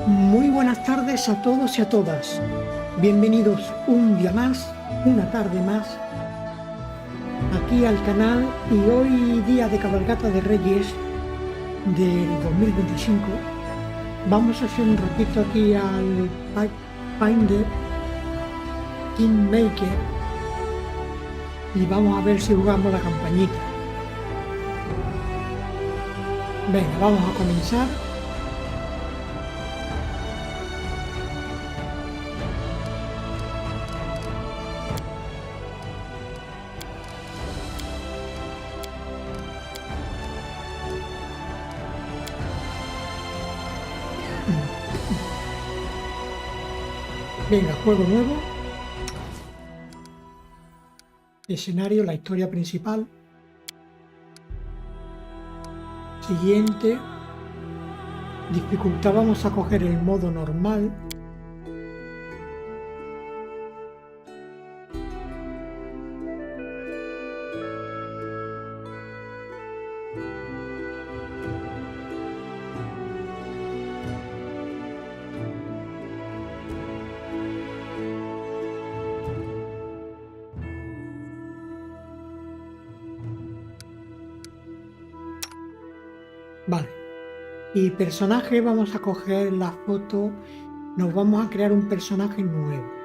Muy buenas tardes a todos y a todas. Bienvenidos un día más, una tarde más, aquí al canal y hoy día de cabalgata de Reyes del 2025 vamos a hacer un ratito aquí al Pathfinder Kingmaker y vamos a ver si jugamos la campañita. Venga, vamos a comenzar. Venga, juego nuevo. Escenario, la historia principal. Siguiente. Dificultad, vamos a coger el modo normal. Vale. Y personaje, vamos a coger la foto. Nos vamos a crear un personaje nuevo.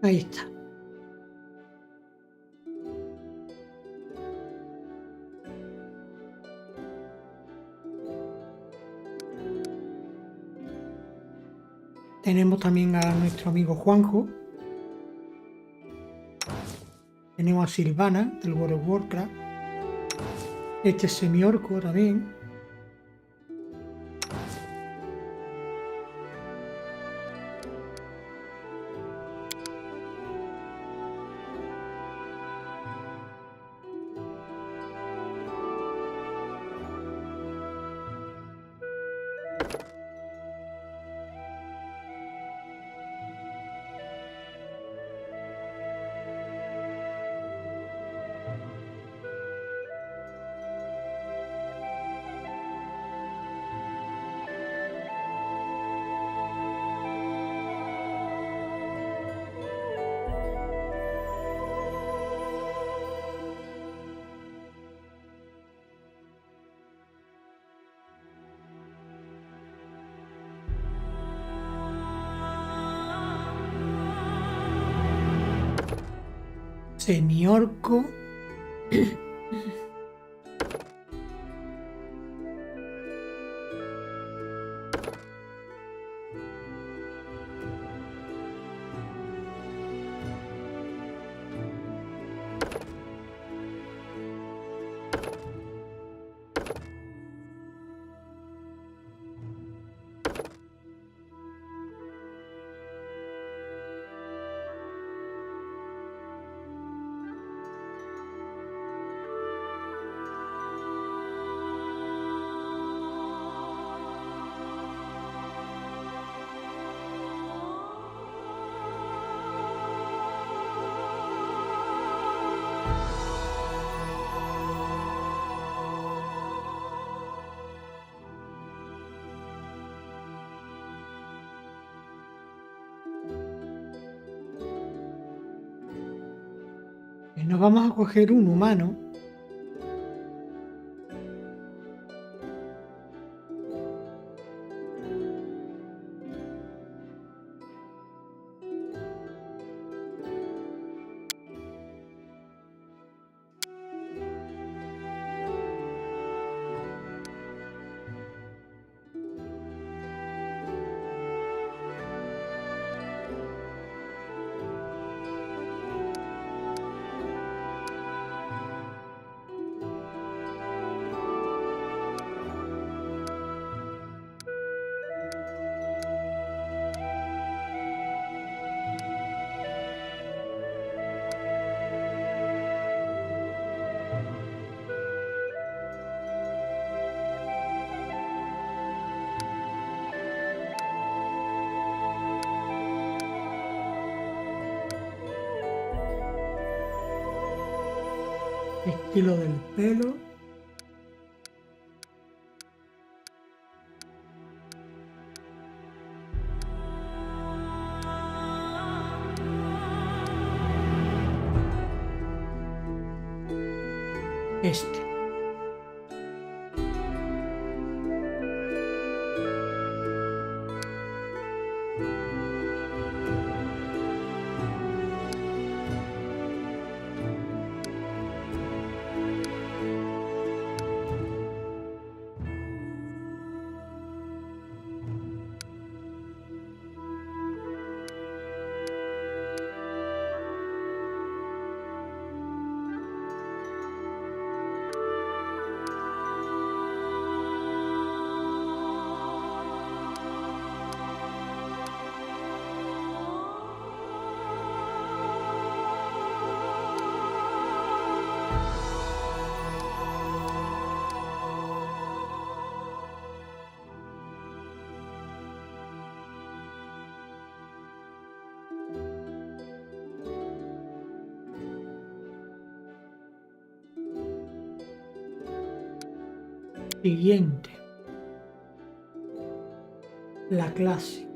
Ahí está. Tenemos también a nuestro amigo Juanjo. Tenemos a Silvana del World of Warcraft. Este es semi-orco también. Semi-orco. Nos vamos a coger un humano. Y lo del pelo. Este. Siguiente. La clase.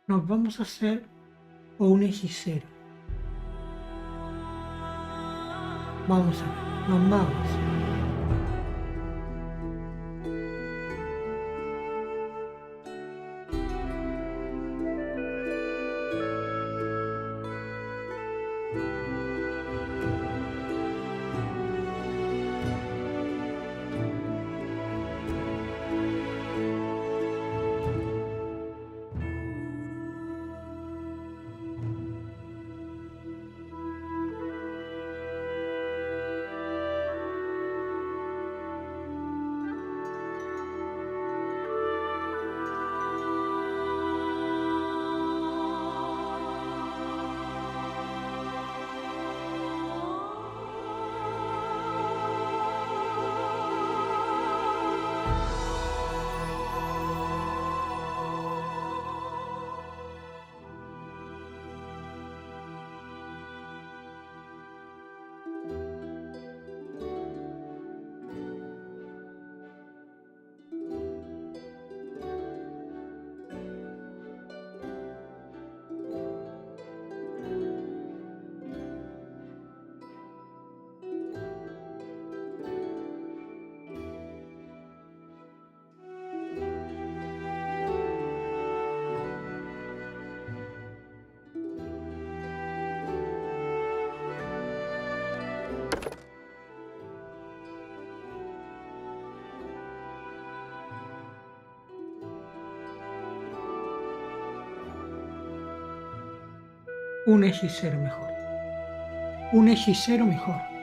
Nos vamos a hacer un hechicero. Vamos a ver, nos vamos. Un hechicero mejor. Un hechicero mejor.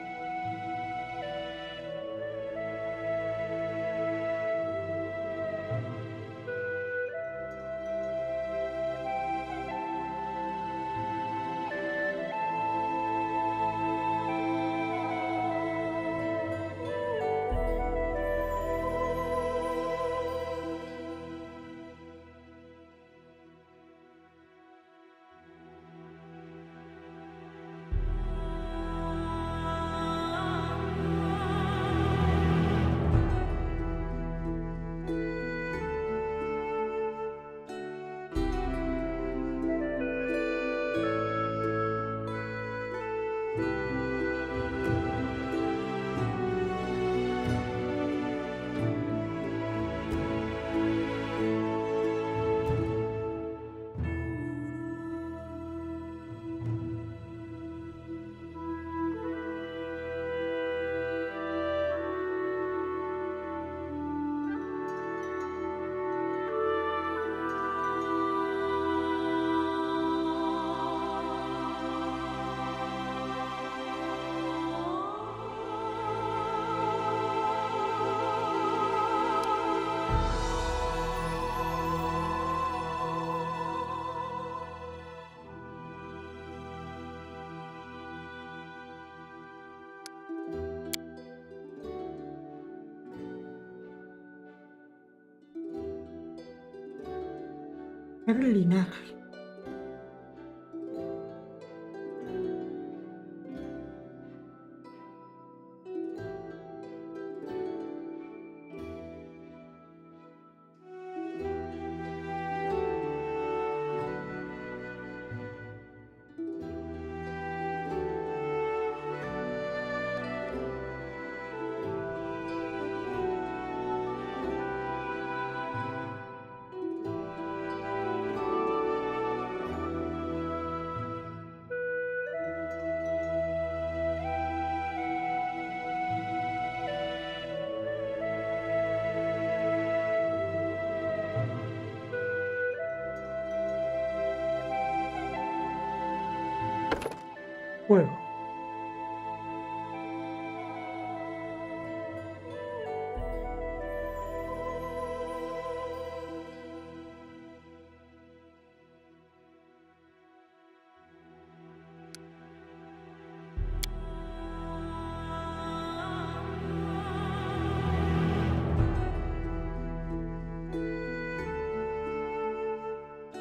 el linaje. Fuego.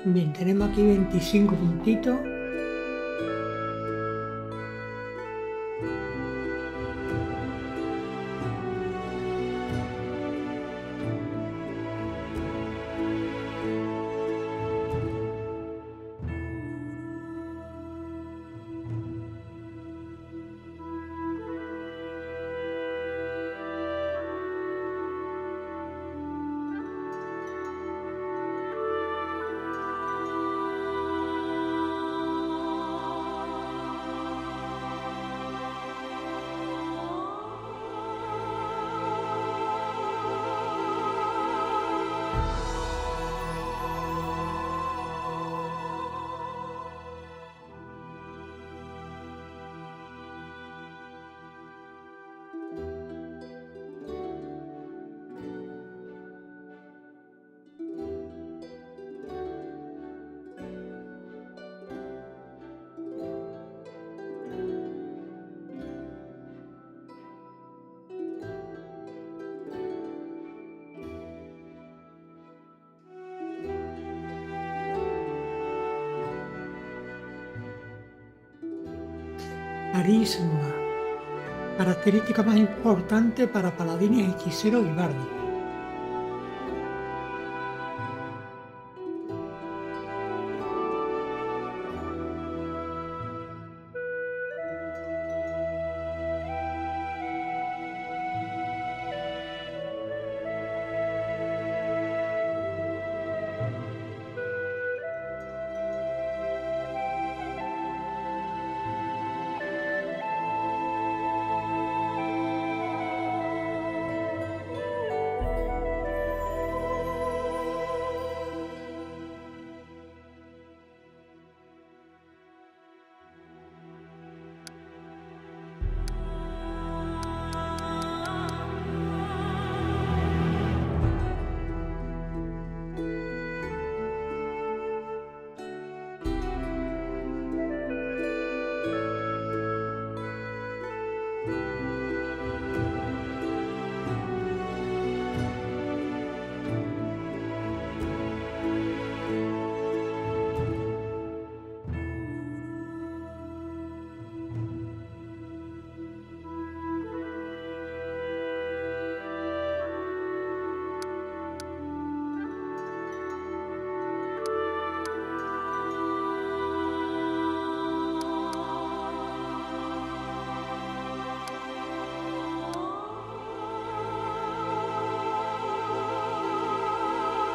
Bien, tenemos aquí 25 puntitos. Carisma. Característica más importante para paladines, hechiceros y bardos.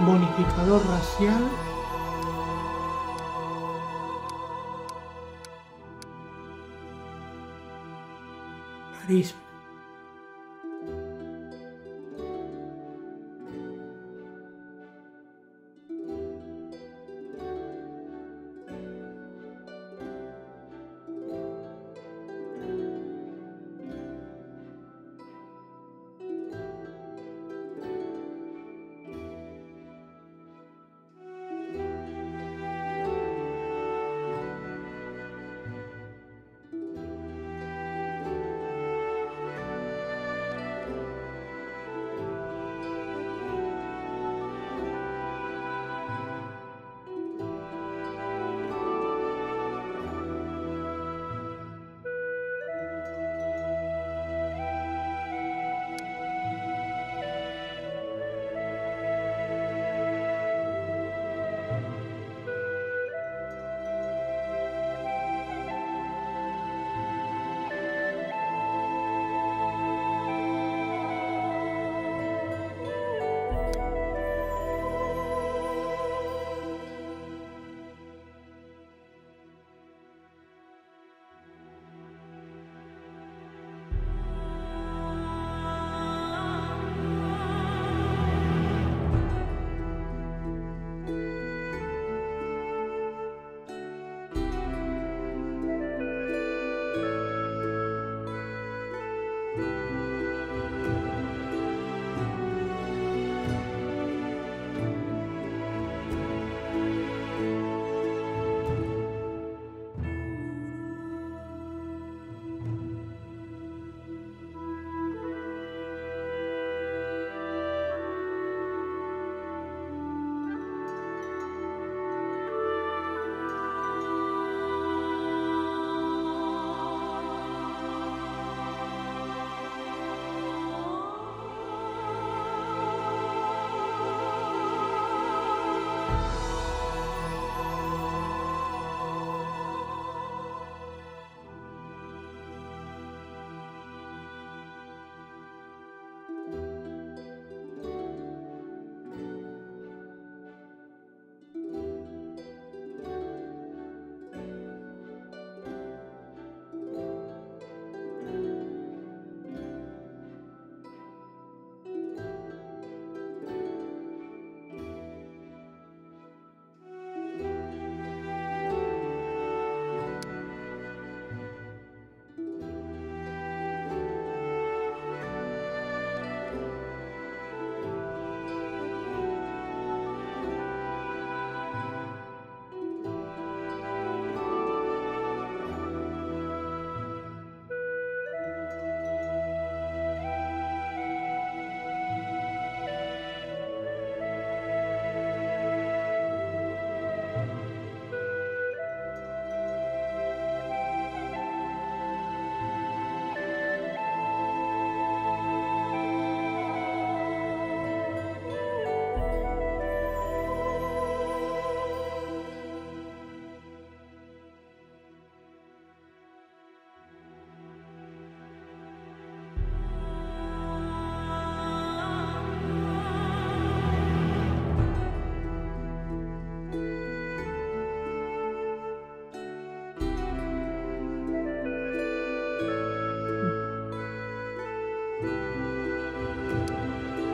Bonificador racial. Carisma.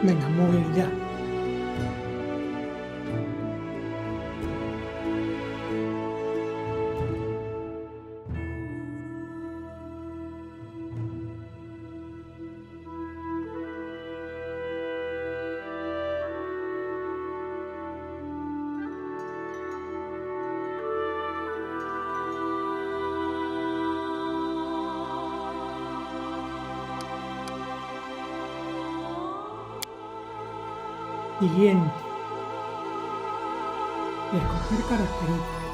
Venga, movilidad. Siguiente. Escoger características.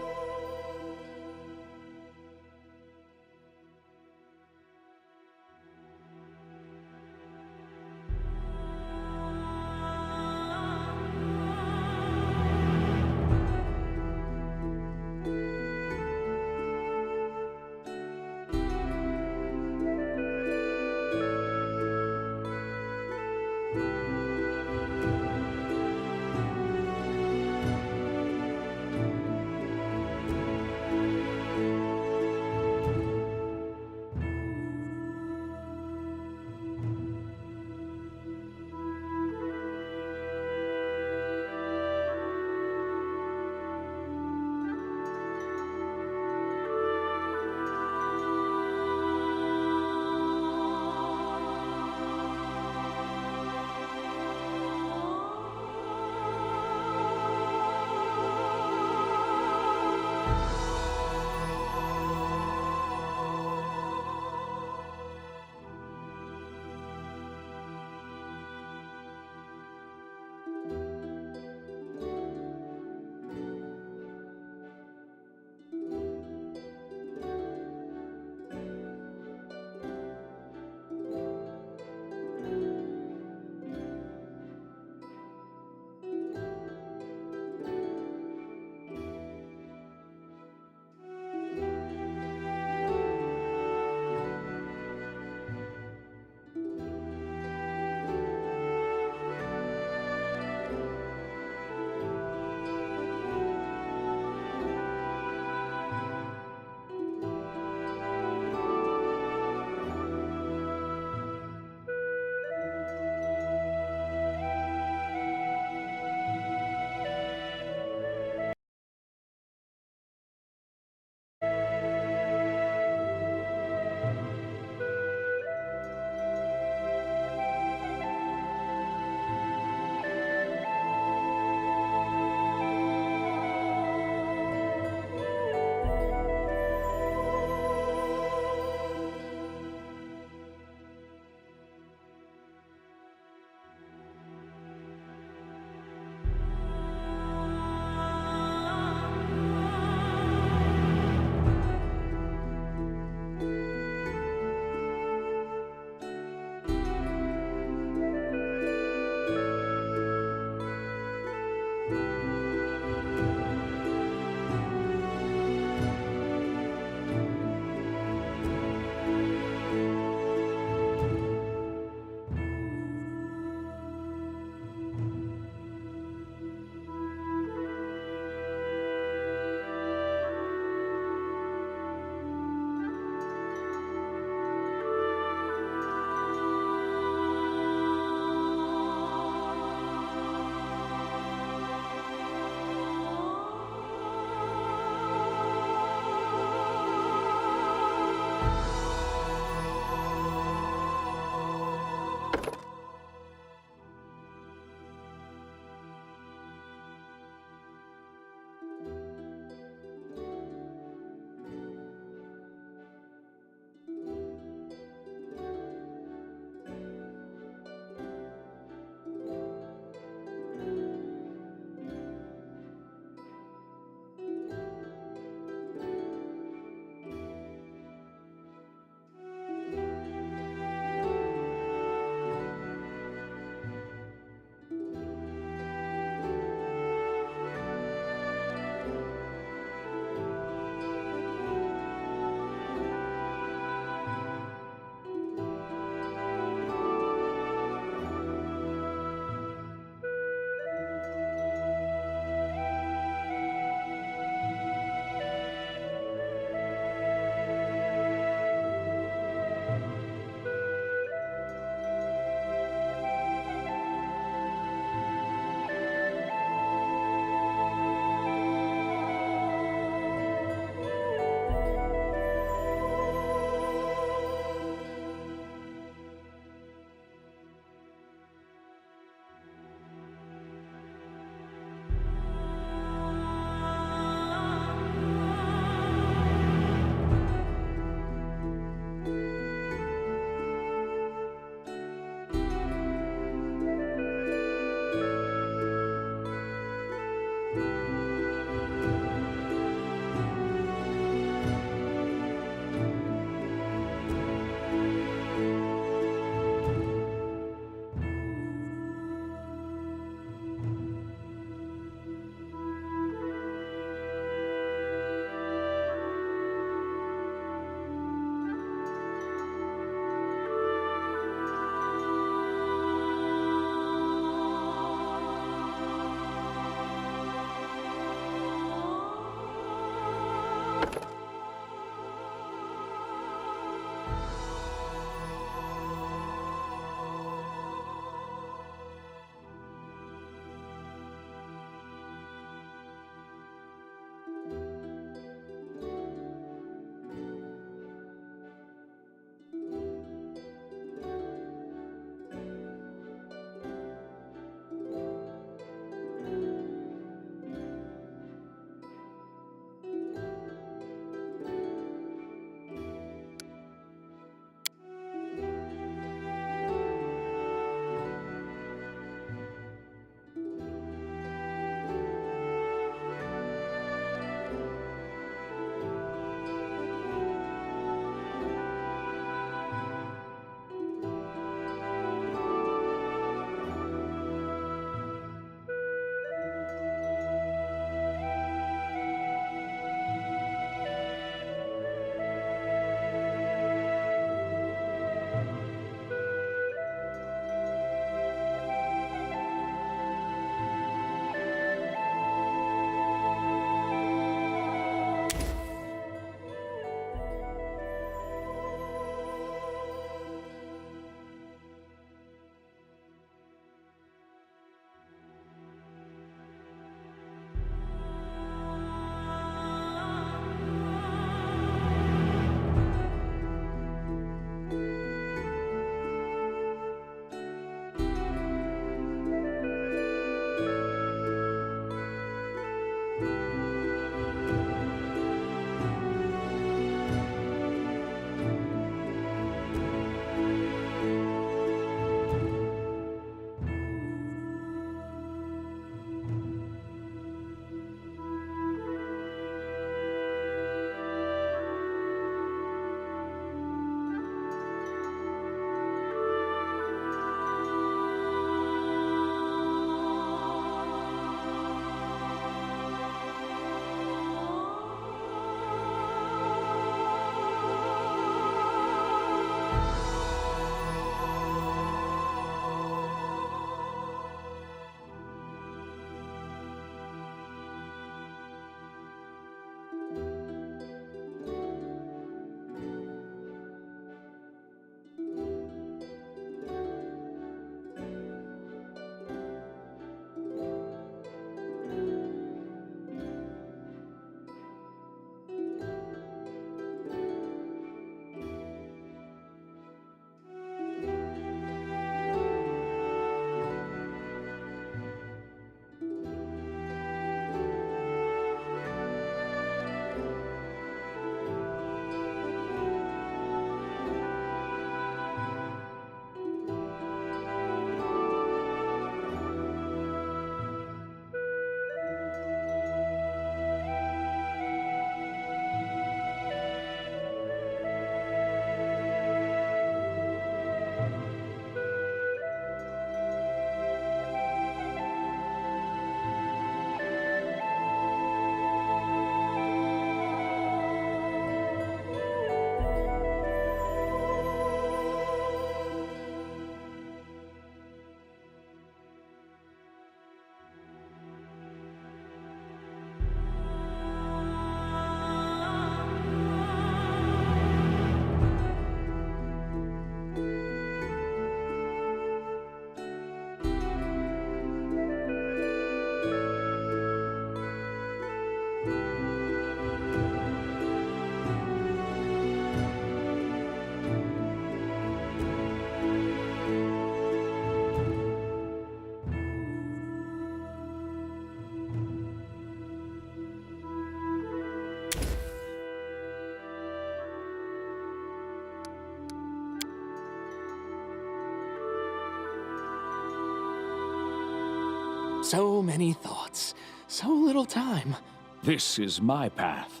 So many thoughts, so little time. This is my path.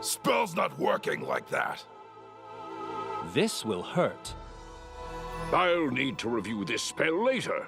Spell's not working like that. This will hurt. I'll need to review this spell later.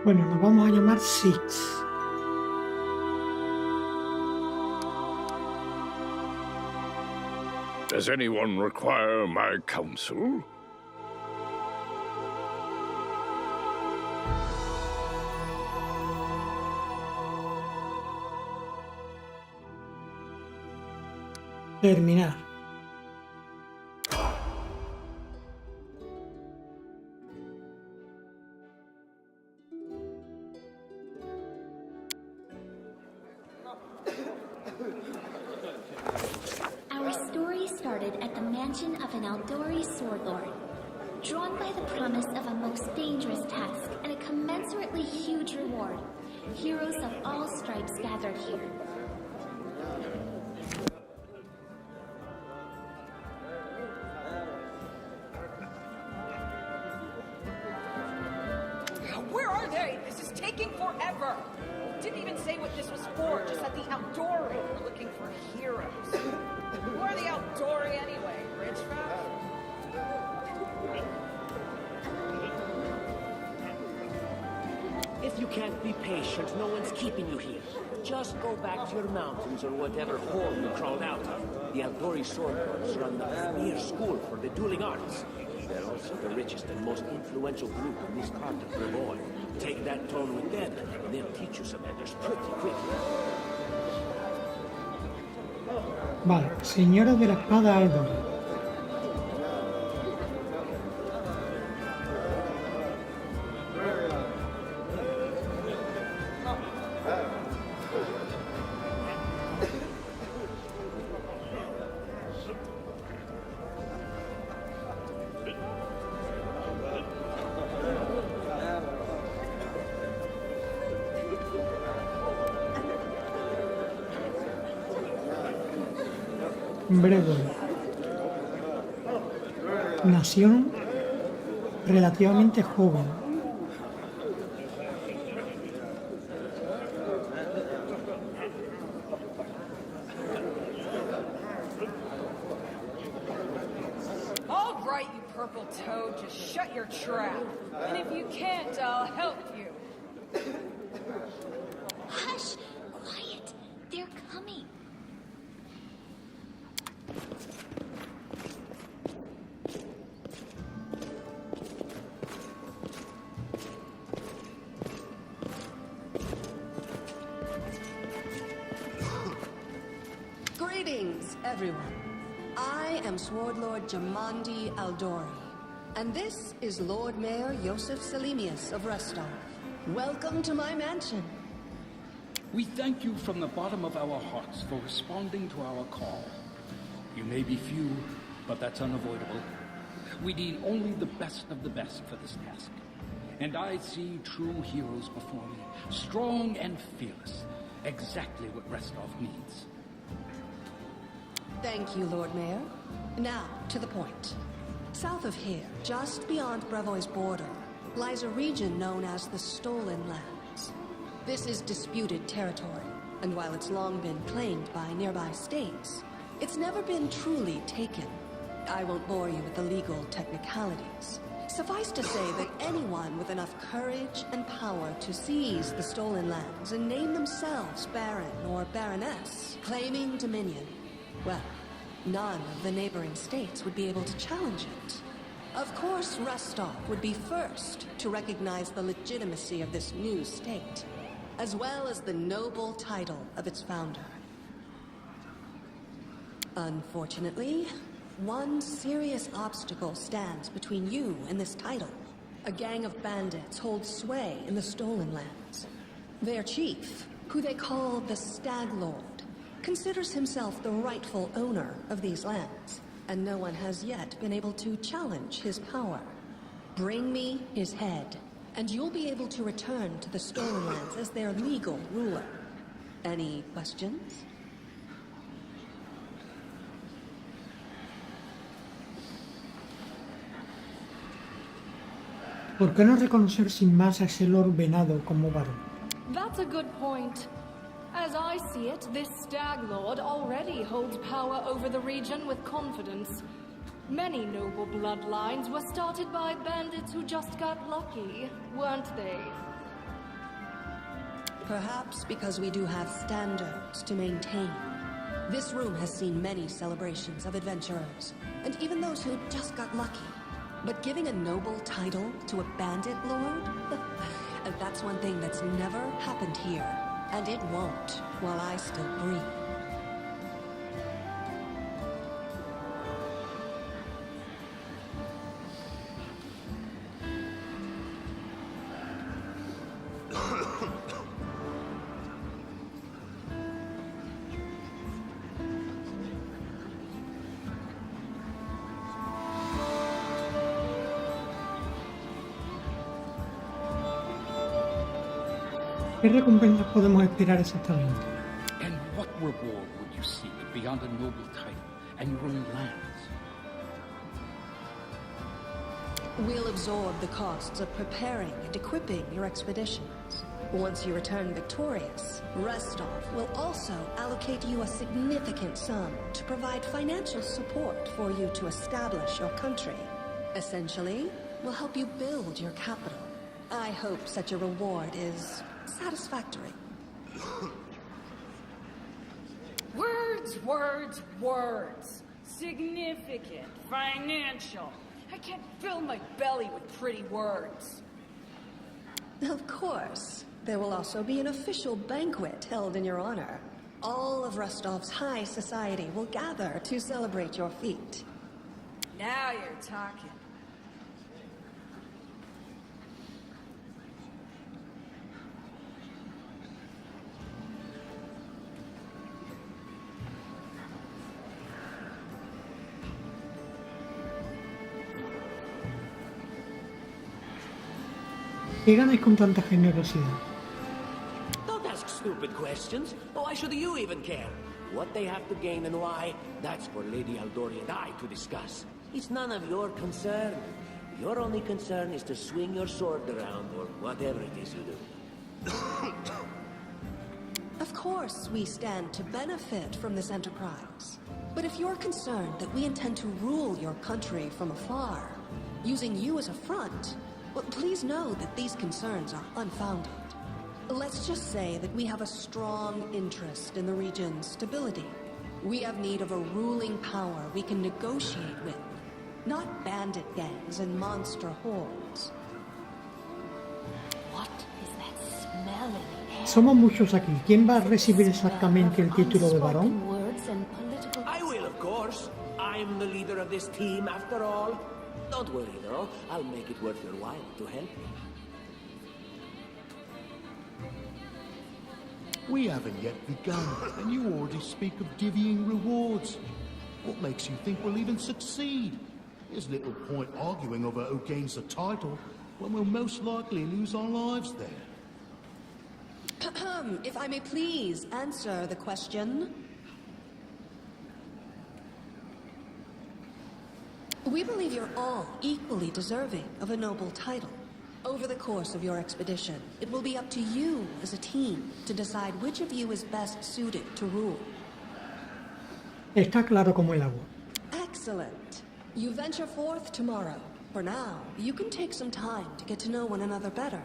Bueno, nos vamos a llamar Six. Does anyone require my counsel? Terminar. Our story started at the mansion of an Aldori sword lord. Drawn by the promise of a most dangerous task and a commensurately huge reward, heroes of all stripes gathered here. Where are they? This is taking forever. Didn't even say what this was for, just at the Aldori. We're looking for heroes. Who are the Aldori anyway? Rich folk? If you can't be patient, no one's keeping you here. Just go back to your mountains or whatever hole you crawled out of. The Aldori sword lords run the premier school for the dueling arts. They're also the richest and most influential group in this part of Brevoy. Take that tone with them, and they'll teach you some manners pretty quickly. Vale, señora de la espada Aldor. Brevoy. Nación relativamente joven. All right, you purple toad, just shut your trap. And if you can't, I'll help you. Hush! Quiet! They're coming. Greetings, everyone. I am Sword Lord Jamandi Aldori, and this is Lord Mayor Yosef Selimius of Restov. Welcome to my mansion. We thank you from the bottom of our hearts for responding to our call. You may be few, but that's unavoidable. We need only the best of the best for this task. And I see true heroes before me, strong and fearless, exactly what Restov needs. Thank you, Lord Mayor. Now, to the point. South of here, just beyond Brevoy's border, lies a region known as the Stolen Lands. This is disputed territory, and while it's long been claimed by nearby states, it's never been truly taken. I won't bore you with the legal technicalities. Suffice to say that anyone with enough courage and power to seize the Stolen Lands and name themselves Baron or Baroness, claiming dominion, well, none of the neighboring states would be able to challenge it. Of course, Rostov would be first to recognize the legitimacy of this new state, as well as the noble title of its founder. Unfortunately, one serious obstacle stands between you and this title. A gang of bandits holds sway in the Stolen Lands. Their chief, who they call the Stag Lord, considers himself the rightful owner of these lands, and no one has yet been able to challenge his power. Bring me his head, and you'll be able to return to the Stolen Lands as their legal ruler. Any questions? ¿Por qué no reconocer sin más a ese Lord Venado como varón? That's a good point. As I see it, this Stag Lord already holds power over the region with confidence. Many noble bloodlines were started by bandits who just got lucky, weren't they? Perhaps because we do have standards to maintain. This room has seen many celebrations of adventurers, and even those who just got lucky. But giving a noble title to a bandit lord? That's one thing that's never happened here. And it won't while I still breathe. ¿Qué recompensas podemos esperar exactamente? And what reward would you seek beyond a noble title and your own lands? We'll absorb the costs of preparing and equipping your expeditions. Once you return victorious, Restov will also allocate you a significant sum to provide financial support for you to establish your country. Essentially, we'll help you build your capital. I hope such a reward is satisfactory. Words, words, words. Significant, financial. I can't fill my belly with pretty words. Of course. There will also be an official banquet held in your honor. All of Rostov's high society will gather to celebrate your feat. Now you're talking. ¿Qué ganáis con tanta generosidad? Don't ask stupid questions. Why should you even care? What they have to gain and why, that's for Lady Aldori and I to discuss. It's none of your concern. Your only concern is to swing your sword around or whatever it is you do. Of course, we stand to benefit from this enterprise. But if you're concerned that we intend to rule your country from afar, using you as a front, well, please know that these concerns are unfounded. Let's just say that we have a strong interest in the region's stability. We have need of a ruling power we can negotiate with, not bandit gangs and monster hordes. What is that smell in the air? Somos muchos aquí. ¿Quién va a recibir exactamente el título de varón? I will, of course. I'm the leader of this team, after all. Don't worry, though. I'll make it worth your while to help you. We haven't yet begun, and you already speak of divvying rewards. What makes you think we'll even succeed? There's little point arguing over who gains the title, when we'll most likely lose our lives there. If I may please answer the question. We believe you're all equally deserving of a noble title. Over the course of your expedition, it will be up to you as a team to decide which of you is best suited to rule. Está claro como el agua. Excellent. You venture forth tomorrow. For now, you can take some time to get to know one another better.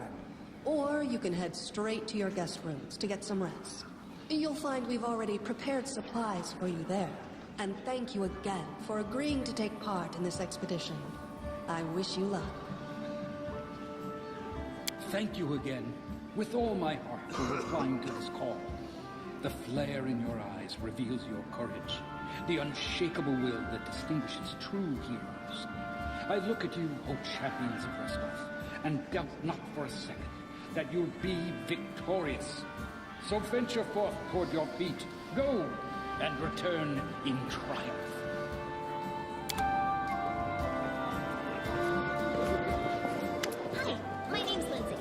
Or you can head straight to your guest rooms to get some rest. You'll find we've already prepared supplies for you there. And thank you again for agreeing to take part in this expedition. I wish you luck. Thank you again, with all my heart, for replying to this call. The flare in your eyes reveals your courage, the unshakable will that distinguishes true heroes. I look at you, O champions of Rostov, and doubt not for a second that you'll be victorious. So venture forth toward your feet. Go, and return in triumph. Hi, my name's Lindsay.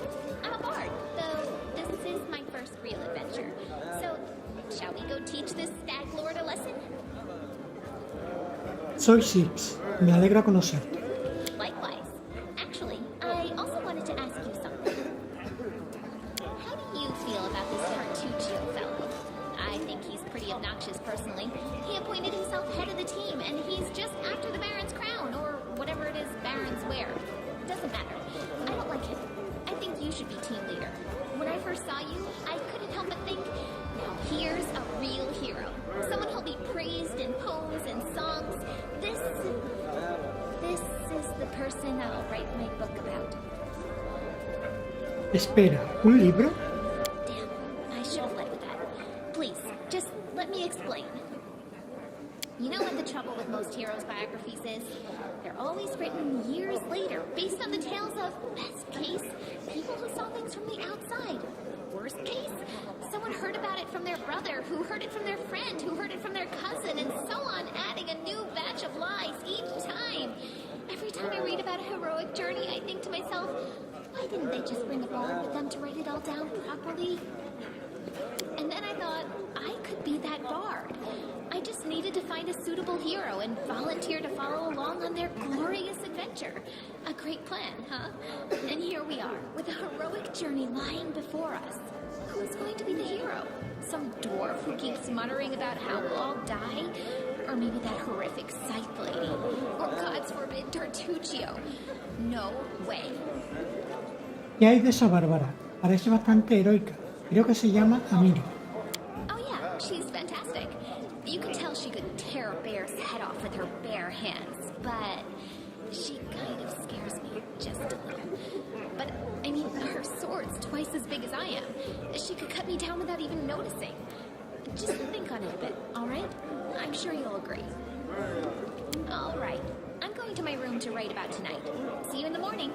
I'm a bard, though this is my first real adventure. So, shall we go teach this stag lord a lesson? Soy Six. Me alegra conocerte. Likewise. Actually, I also wanted to ask you something. How do you feel about this Tartuccio fellow? I think he's pretty obnoxious personally. He appointed himself head of the team, and he's just after the Baron's crown, or whatever it is barons wear. Doesn't matter. I don't like him. I think you should be team leader. When I first saw you, I couldn't help but think, now here's a real hero. Someone who'll be praised in poems and songs. This is the person I'll write my book about. Espera, ¿un libro? Damn, I should have led with that. Please, just let me explain. You know what the trouble with most heroes' biographies is? They're always written years later, based on the tales of, best case, people who saw things from the outside. Worst case, someone heard about it from their brother, who heard it from their friend, who heard it from their cousin, and so on, adding a new batch of lies each time. Every time I read about a heroic journey, I think to myself, why didn't they just bring a bard with them to write it all down properly? And then I thought, I could be that bard. I just needed to find a suitable hero and volunteer to follow along on their glorious adventure. A great plan, huh? And here we are, with a heroic journey lying before us. Who's going to be the hero? Some dwarf who keeps muttering about how we'll all die? Or maybe that horrific scythe lady? Or, God's forbid, Tartuccio? No way. ¿Qué hay de esa Bárbara? Parece bastante heroica. Creo que se llama Amiri. Oh yeah, she's fantastic. You could tell she could tear a bear's head off with her bare hands, but she kind of scares me just a little. But, I mean, her sword's twice as big as I am. She could cut me down without even noticing. Just think on it a bit, alright? I'm sure you'll agree. Alright, I'm going to my room to write about tonight. See you in the morning.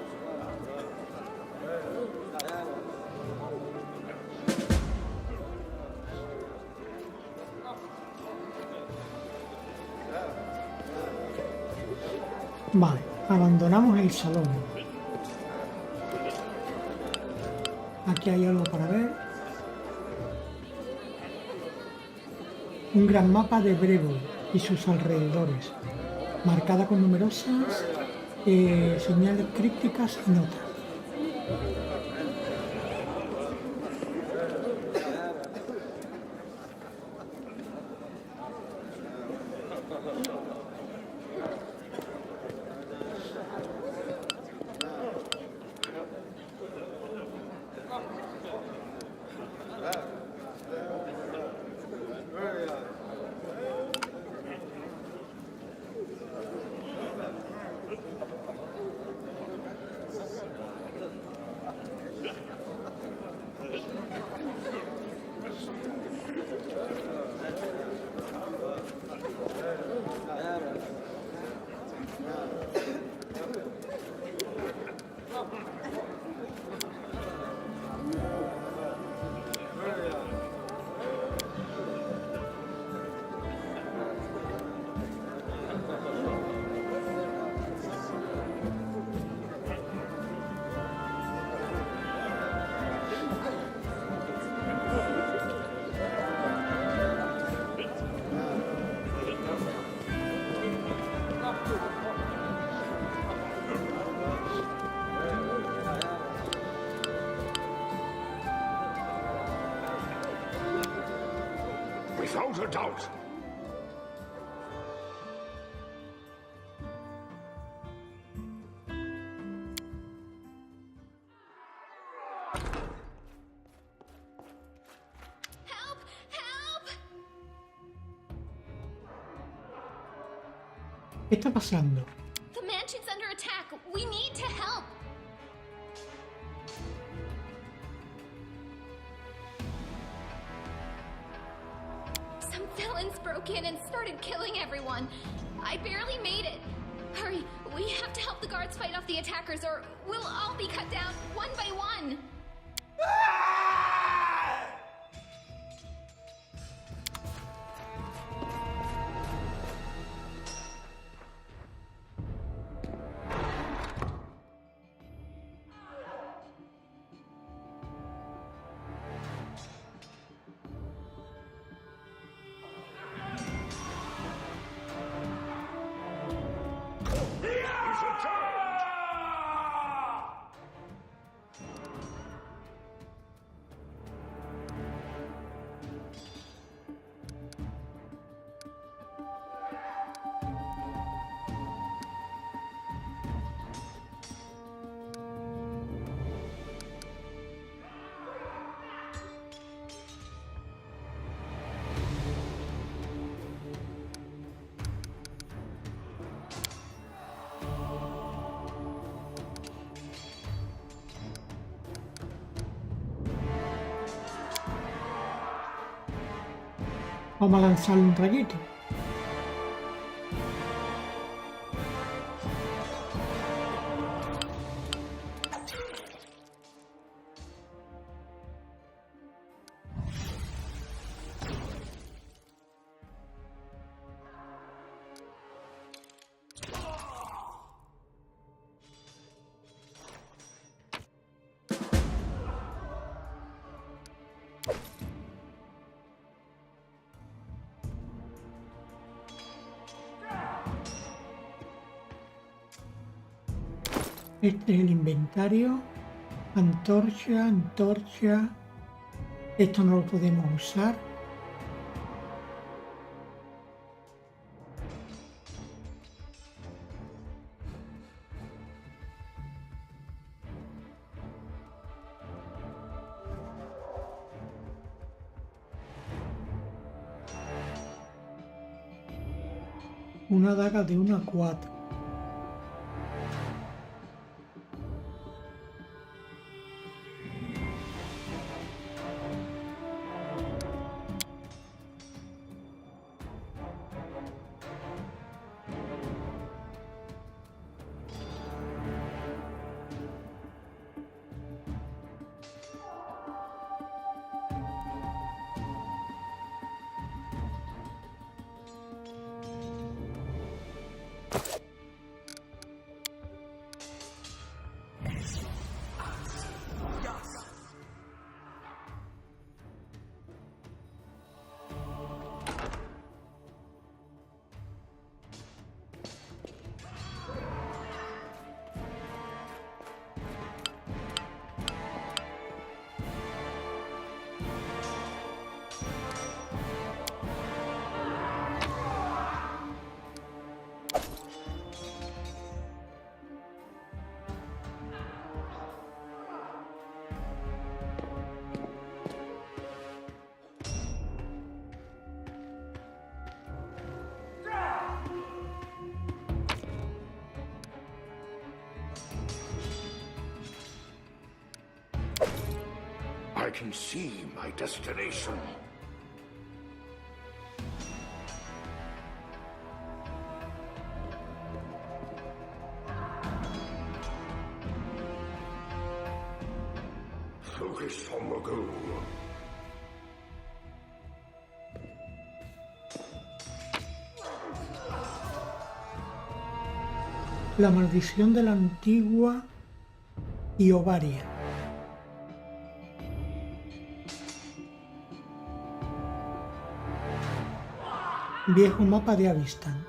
Vale, abandonamos el salón. Aquí hay algo para ver. Un gran mapa de Brevo y sus alrededores, marcada con numerosas señales crípticas y notas. Without a doubt. Help! Help! ¿Qué está pasando? The mansion's under attack. We need to help. Some villains broke in and started killing everyone. I barely made it. Hurry, we have to help the guards fight off the attackers or we'll all be cut down one by one. Vamos a lanzarle un rayito. Este es el inventario. Antorcha, antorcha. Esto no lo podemos usar. Una daga de 1 a 4. I can see my destination. Focus on the goal. La maldición de la antigua y ovaria. Viejo mapa de Avistán.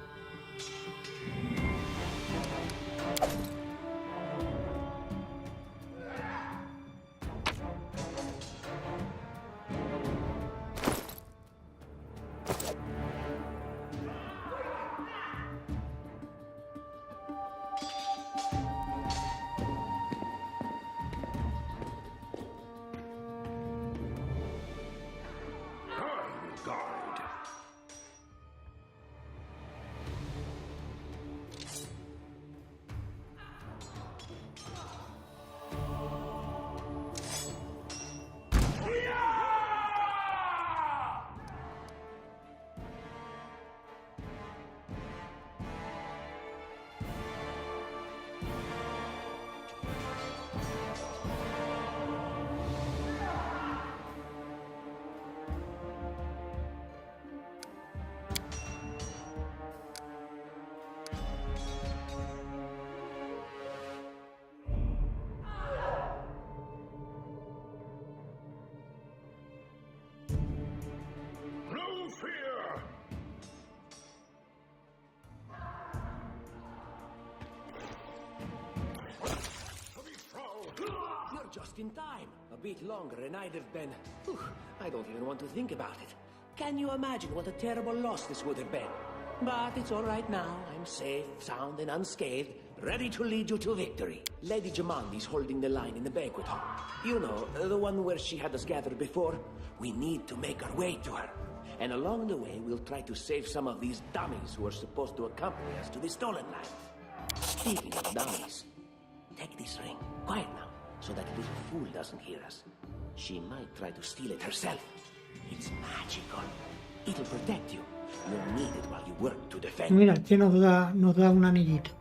Just in time. A bit longer and I'd have been... Whew, I don't even want to think about it. Can you imagine what a terrible loss this would have been? But it's all right now. I'm safe, sound, and unscathed, ready to lead you to victory. Lady Jamandi's holding the line in the banquet hall. You know, the one where she had us gathered before. We need to make our way to her. And along the way, we'll try to save some of these dummies who are supposed to accompany us to the stolen land. Speaking of dummies, take this ring. Quiet now, so that little fool doesn't hear us. She might try to steal it herself. It's magical. It'll protect you. You'll need it while you work to defend. Mira, que nos da un anillito.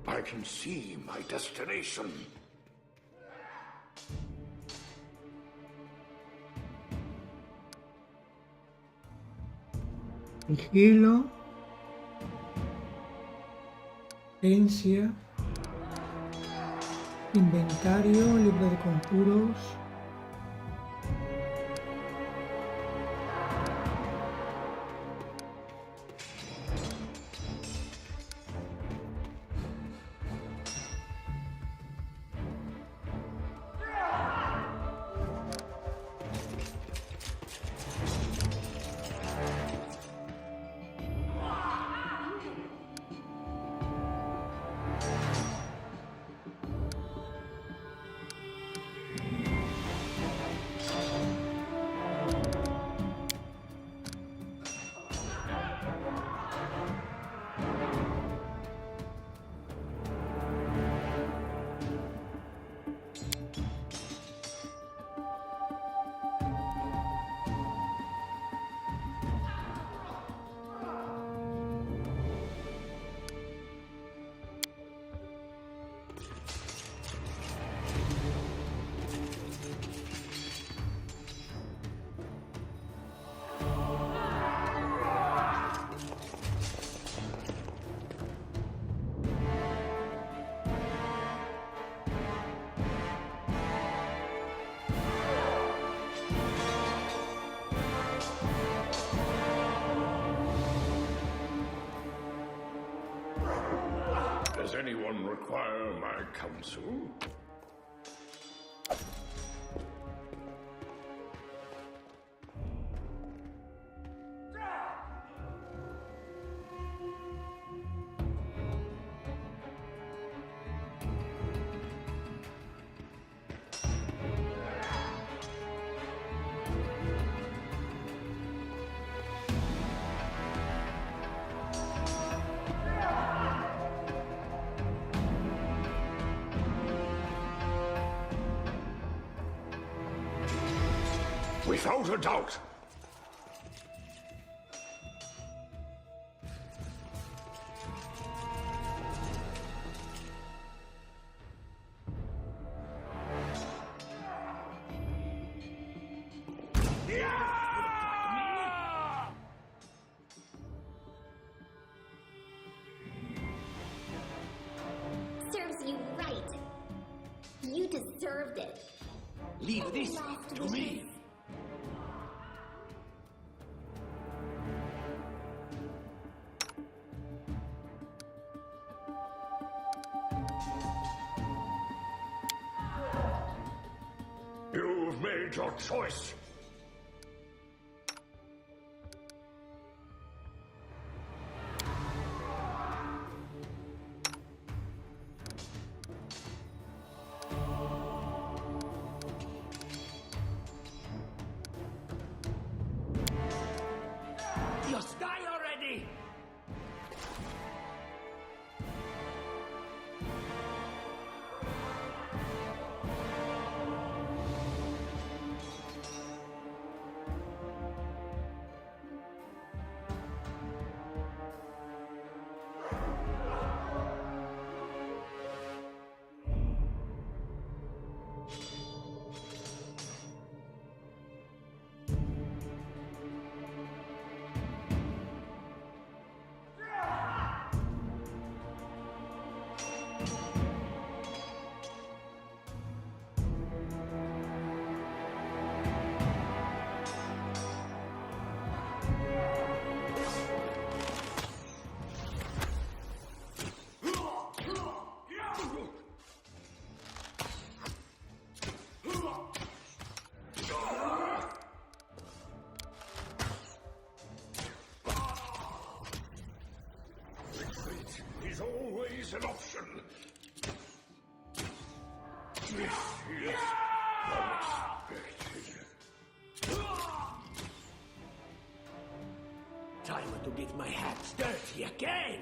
I can see my destination. Sigilo. Herencia. Inventario, libro de conjuros. Does anyone require my counsel? Without a doubt. Serves you right. You deserved it. Leave this to me. You've made your choice. Just die already! Is always an option. This is unexpected. Time to get my hands dirty again!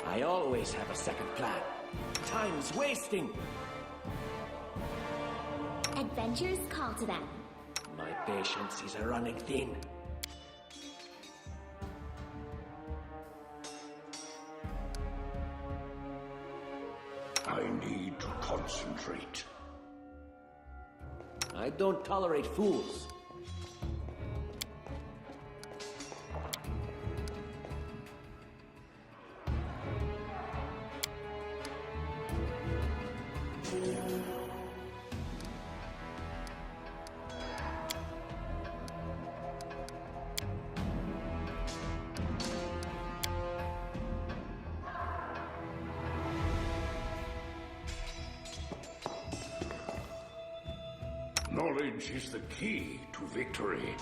I always have a second plan. Time's wasting. Adventures call to them. My patience is running thin. I need to concentrate. I don't tolerate fools. Knowledge is the key to victory.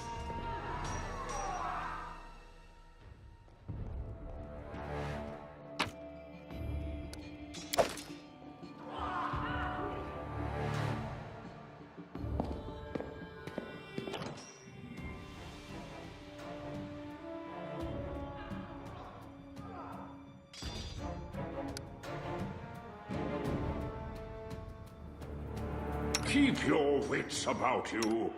Keep your wits about you.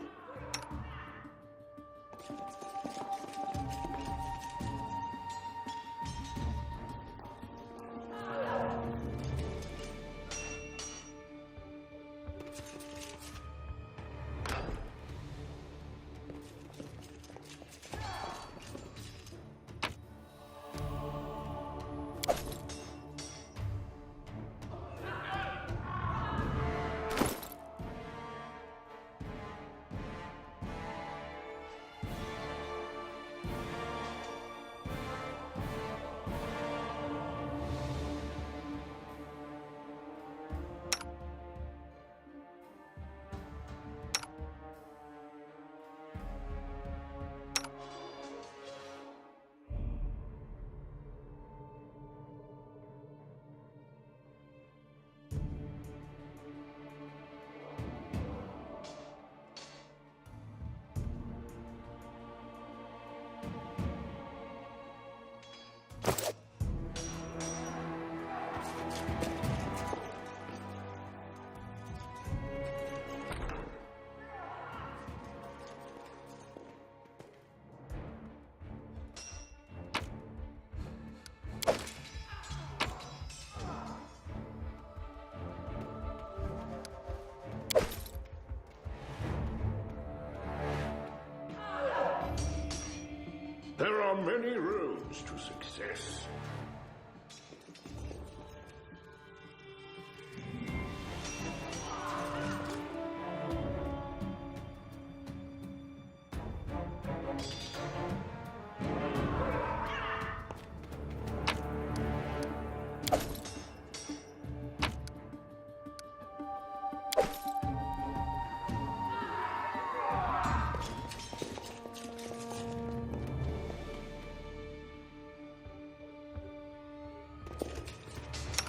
many roads to success.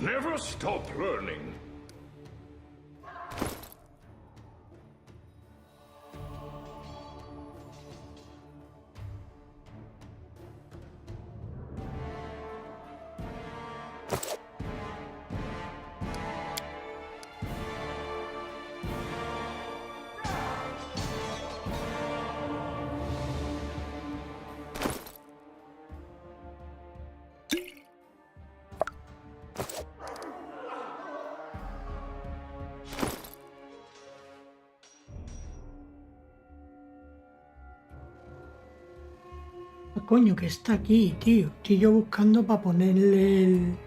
Never stop learning. Coño, que está aquí, tío. Estoy yo buscando para ponerle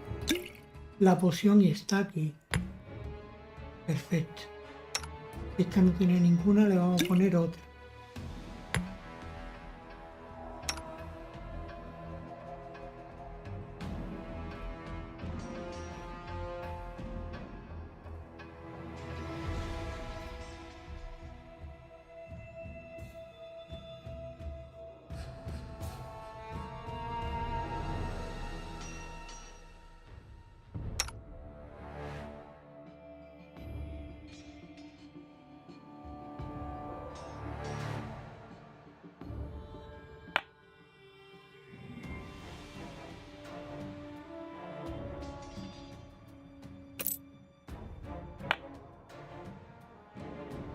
la poción y está aquí. Perfecto. Si esta no tiene ninguna, le vamos a poner otra.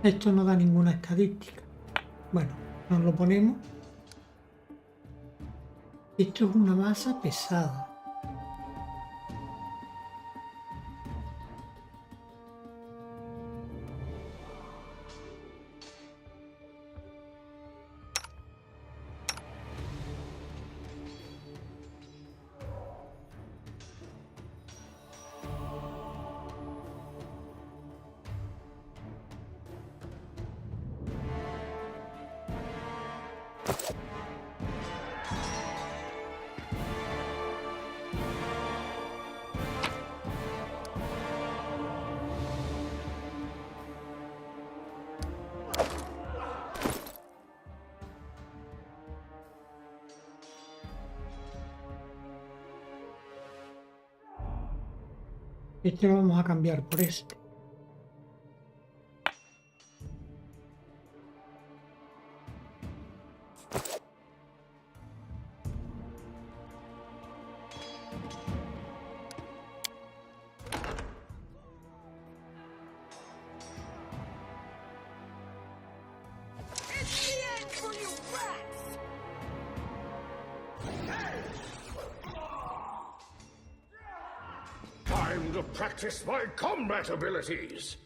Esto no da ninguna estadística. Bueno, nos lo ponemos. Esto es una masa pesada. Este lo vamos a cambiar por este. Time to practice my combat abilities.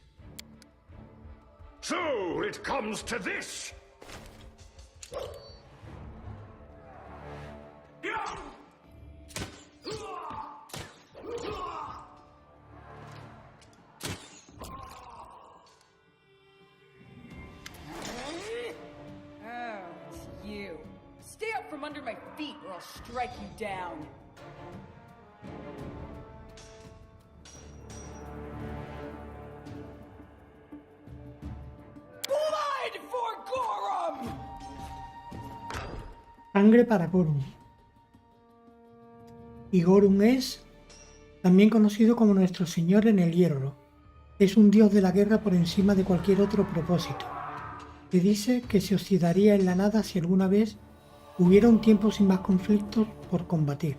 So it comes to this. Oh, it's you. Stay up from under my feet or I'll strike you down. Blood for Gorum! Sangre para Gorum. Y Gorum es también conocido como nuestro Señor en el Hierro. Es un dios de la guerra por encima de cualquier otro propósito. Se dice que se oxidaría en la nada si alguna vez hubiera un tiempo sin más conflictos por combatir.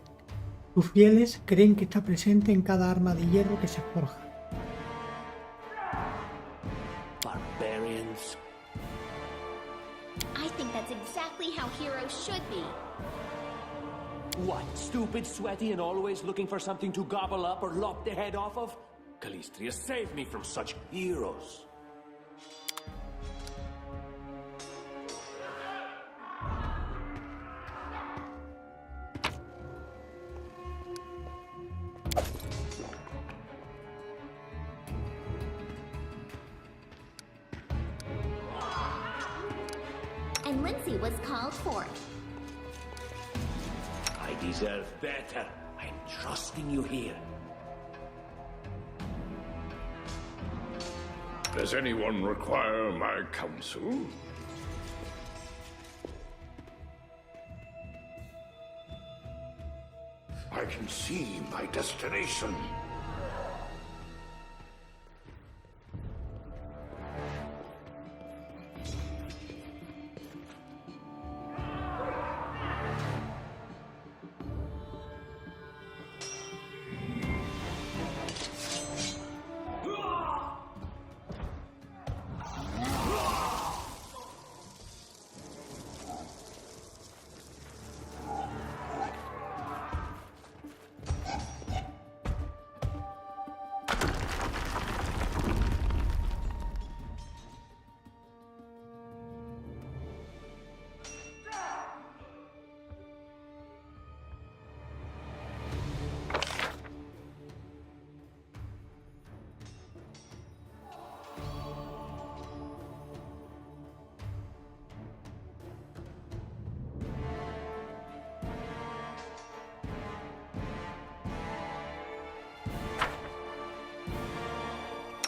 Sus fieles creen que está presente en cada arma de hierro que se forja. Barbarians. I think that's exactly how heroes should be. What, stupid, sweaty, and always looking for something to gobble up or lop the head off of? Calistria, save me from such heroes. Captain Lindsay was called forth. I deserve better. I'm trusting you here. Does anyone require my counsel? I can see my destination.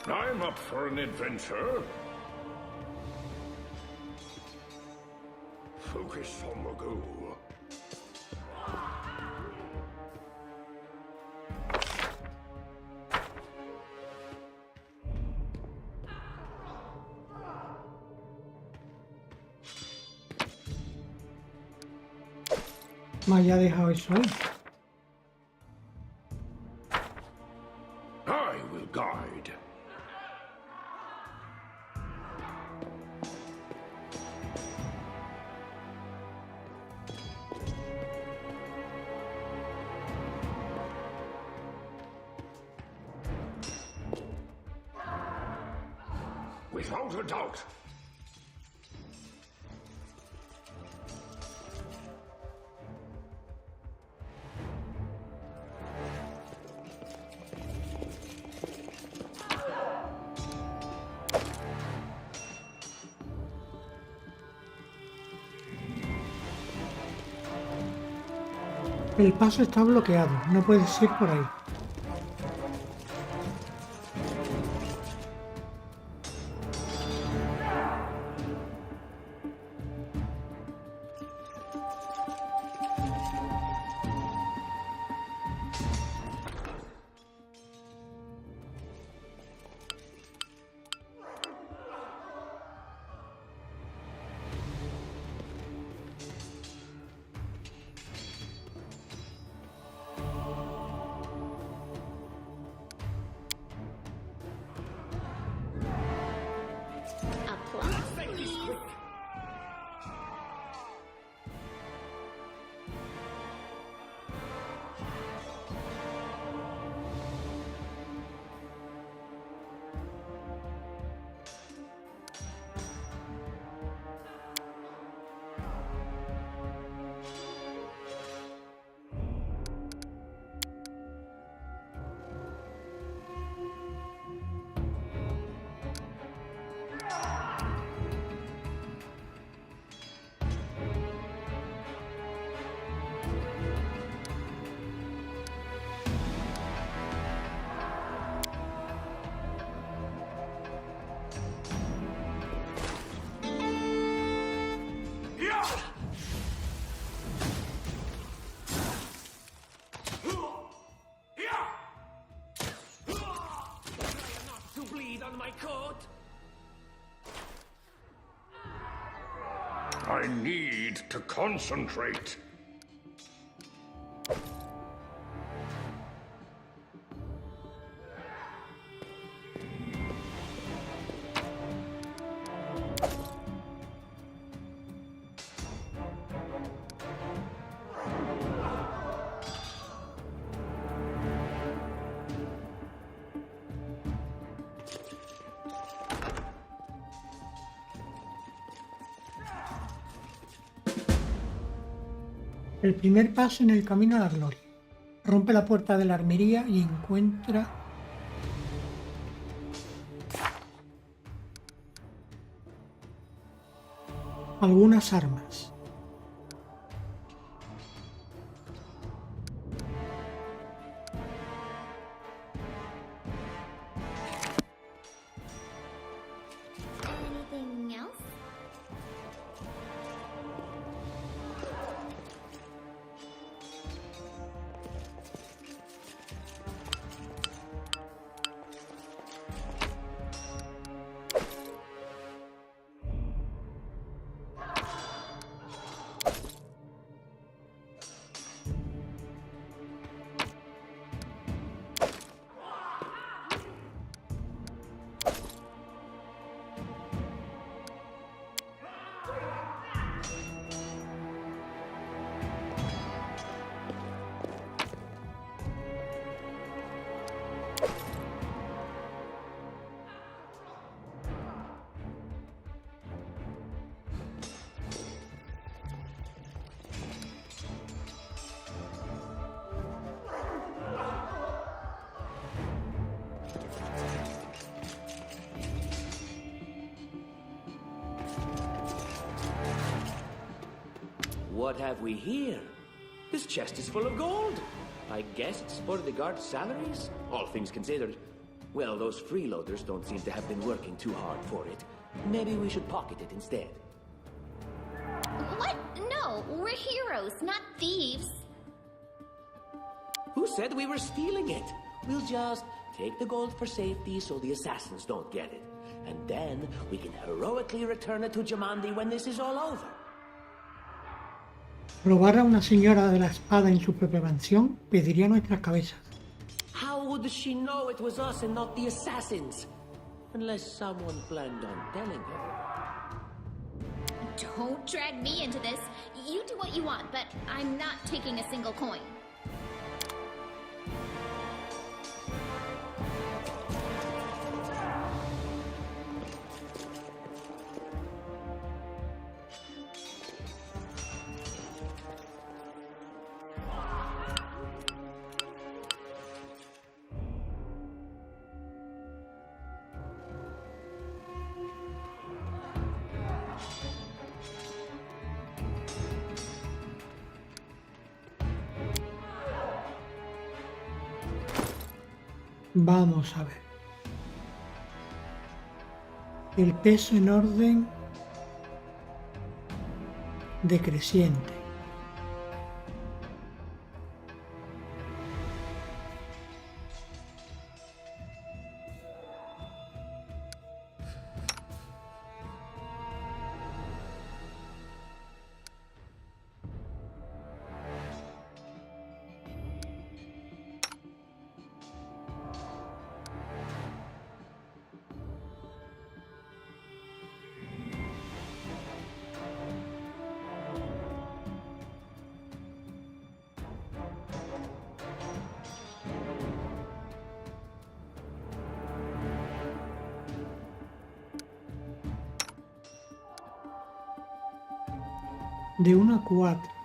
I'm up for an adventure. Focus on the goal. Me haya dejado eso ahí. I will guide. Without a doubt. El paso está bloqueado, no puedes ir por ahí. I need to concentrate. El primer paso en el camino a la gloria. Rompe la puerta de la armería y encuentra... algunas armas. Anything else? What have we here? This chest is full of gold. I guess it's for the guards' salaries, all things considered. Well, those freeloaders don't seem to have been working too hard for it. Maybe we should pocket it instead. What? No, we're heroes, not thieves. Who said we were stealing it? We'll just take the gold for safety so the assassins don't get it. And then we can heroically return it to Jamandi when this is all over. Robar a una señora de la espada en su propia mansión pediría nuestras cabezas. How would she know it was us and not the assassins? Unless someone planned on telling her. Don't drag me into this. You do what you want, but I'm not taking a single coin. Vamos a ver. El peso en orden decreciente. De 1 a 4.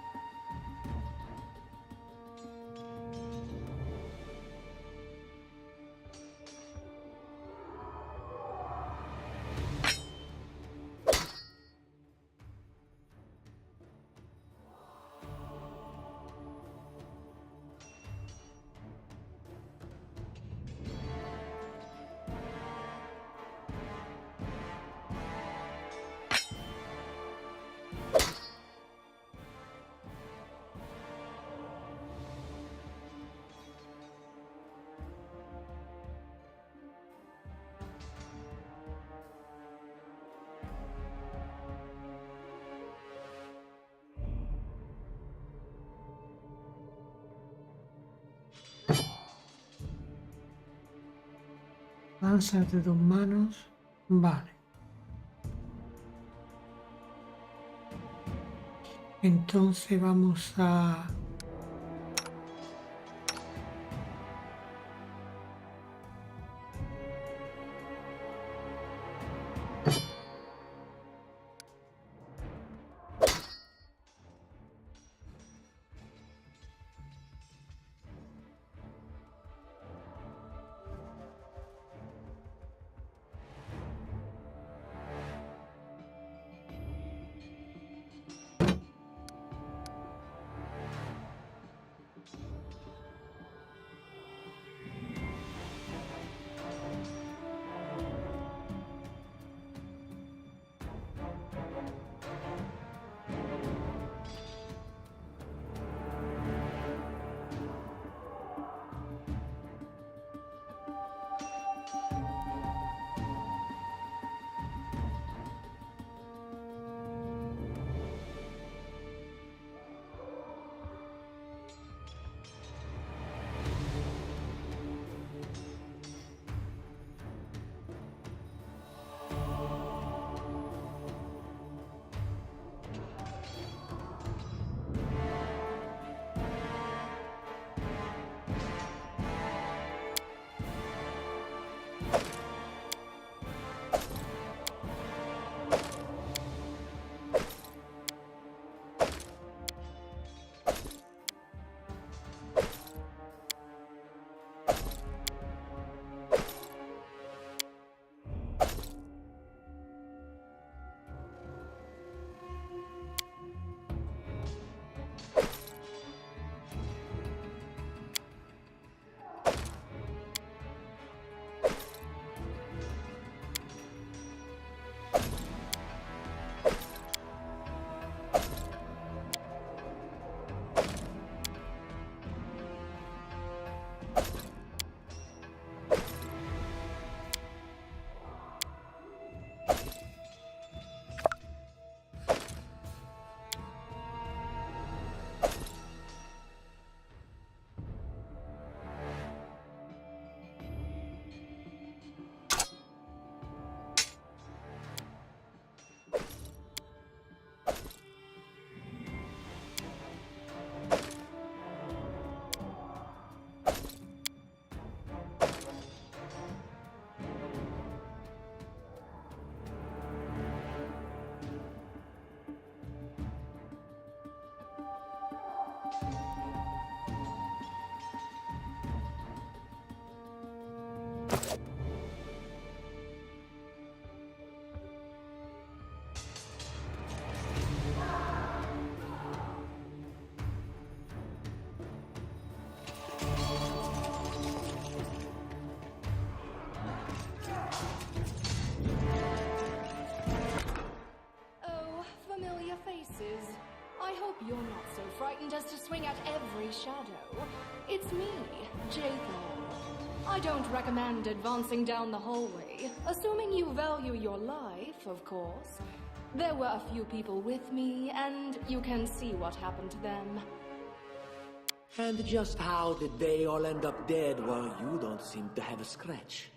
Lanzas de 2 manos. Vale. Entonces vamos a... I hope you're not so frightened as to swing at every shadow. It's me, Jacob. I don't recommend advancing down the hallway, assuming you value your life, of course. There were a few people with me, and you can see what happened to them. And just how did they all end up dead while you don't seem to have a scratch?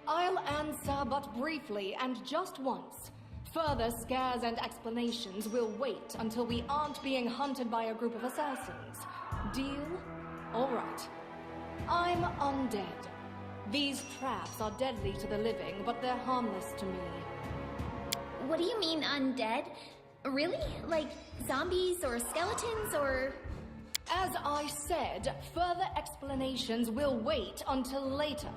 I'll answer but briefly and just once. Further scares and explanations will wait until we aren't being hunted by a group of assassins. Deal? All right. I'm undead. These traps are deadly to the living, but they're harmless to me. What do you mean undead? Really? Like zombies or skeletons or... As I said, further explanations will wait until later.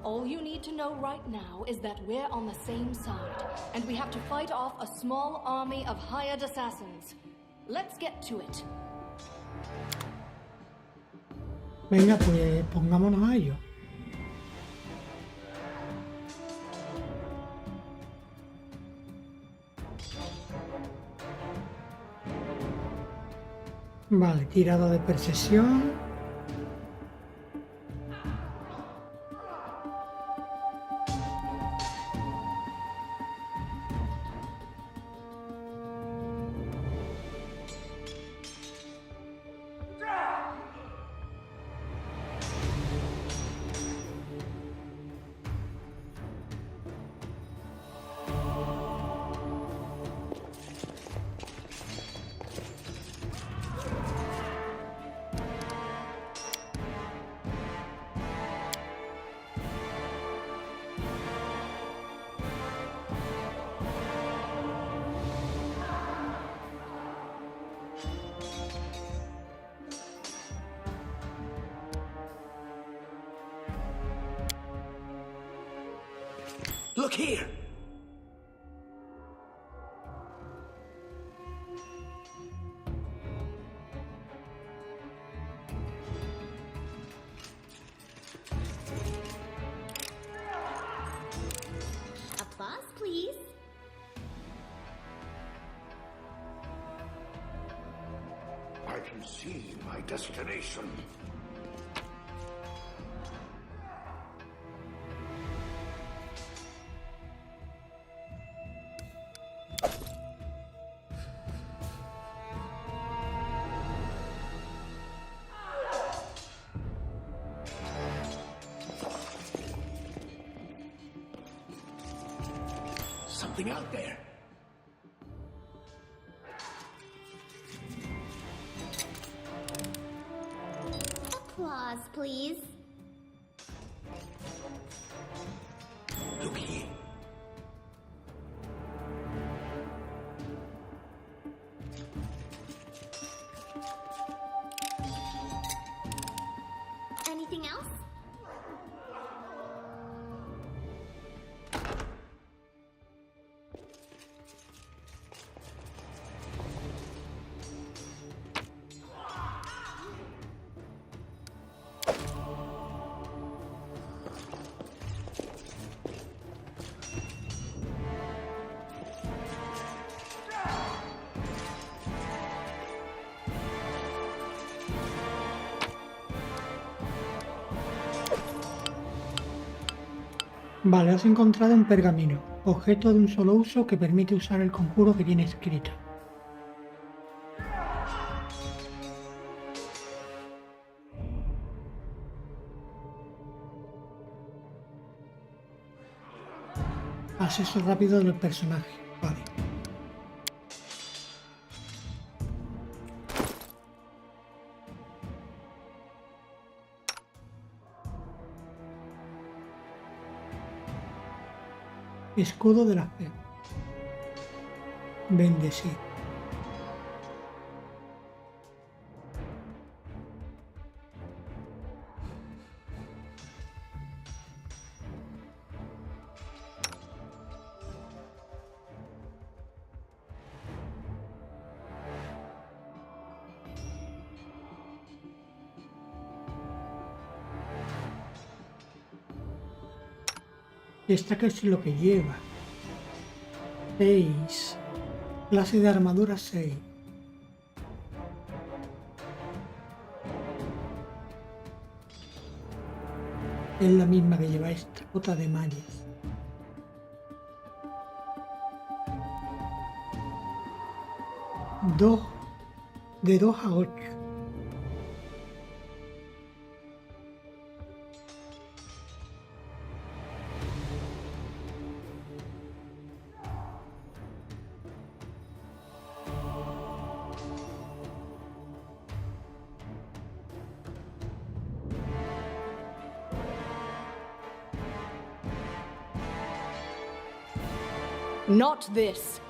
All you need to know right now is that we're on the same side, and we have to fight off a small army of hired assassins. Let's get to it. Venga, pues pongámonos a ello. Vale, tirada de percepción. Look here! Applause, please. I can see my destination. Something out there. Applause, please. Look here. Anything else? Vale, has encontrado un pergamino, objeto de un solo uso que permite usar el conjuro que tiene escrito. Acceso rápido del personaje, vale. Escudo de la fe. Bendecir. ¿Esta qué es lo que lleva? 6. Clase de armadura 6. Es la misma que lleva esta, bota de mallas. De 2 a 8. Not this.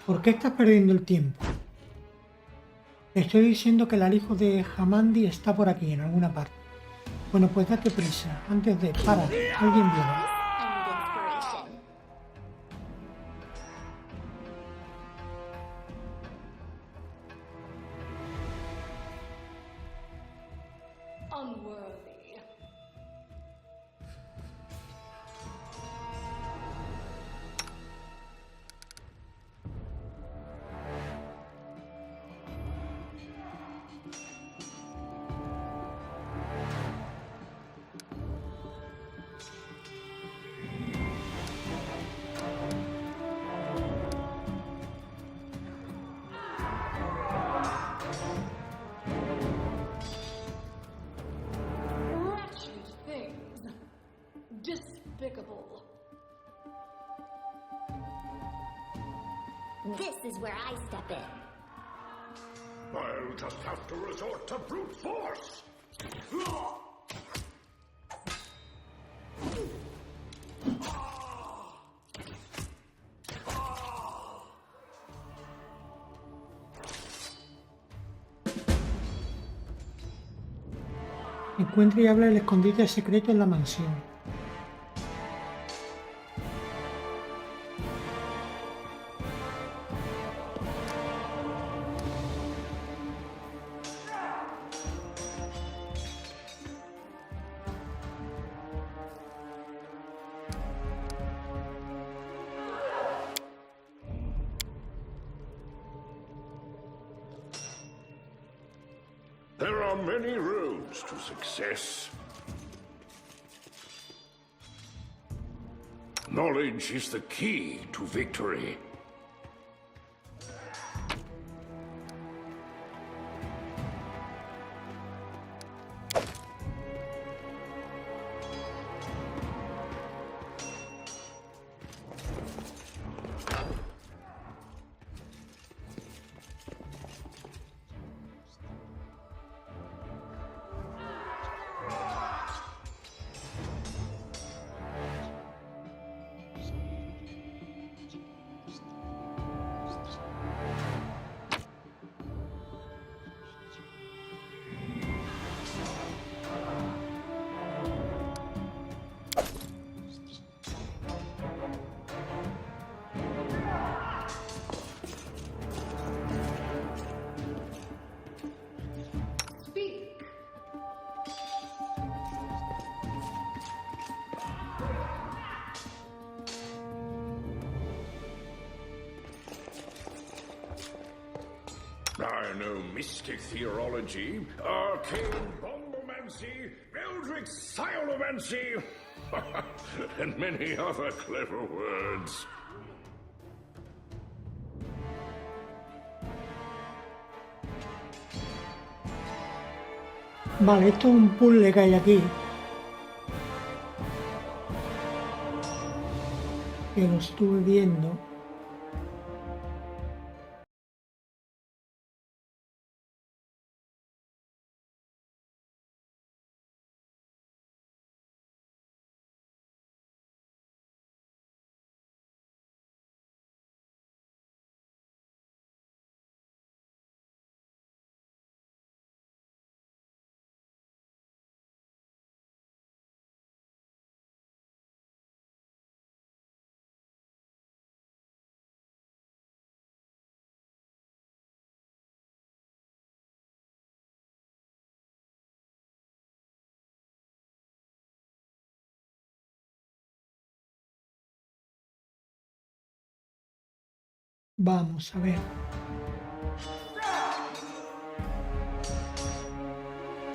¿Por qué estás perdiendo el tiempo? Estoy diciendo que el alijo de Hamandi está por aquí, en alguna parte. Bueno, pues date prisa, antes de... Para, alguien viene. Unworthy. Despicable. This is where I step in. I'll just have to resort to brute force. Encuentra y habla el escondite secreto en la mansión. There are many roads to success. Knowledge is the key to victory. I know mystic theology, arcane bombomancy, eldritch sciomancy, and many other clever words. Vale, esto es un puzzle que hay aquí. Que lo estuve viendo. Vamos a ver.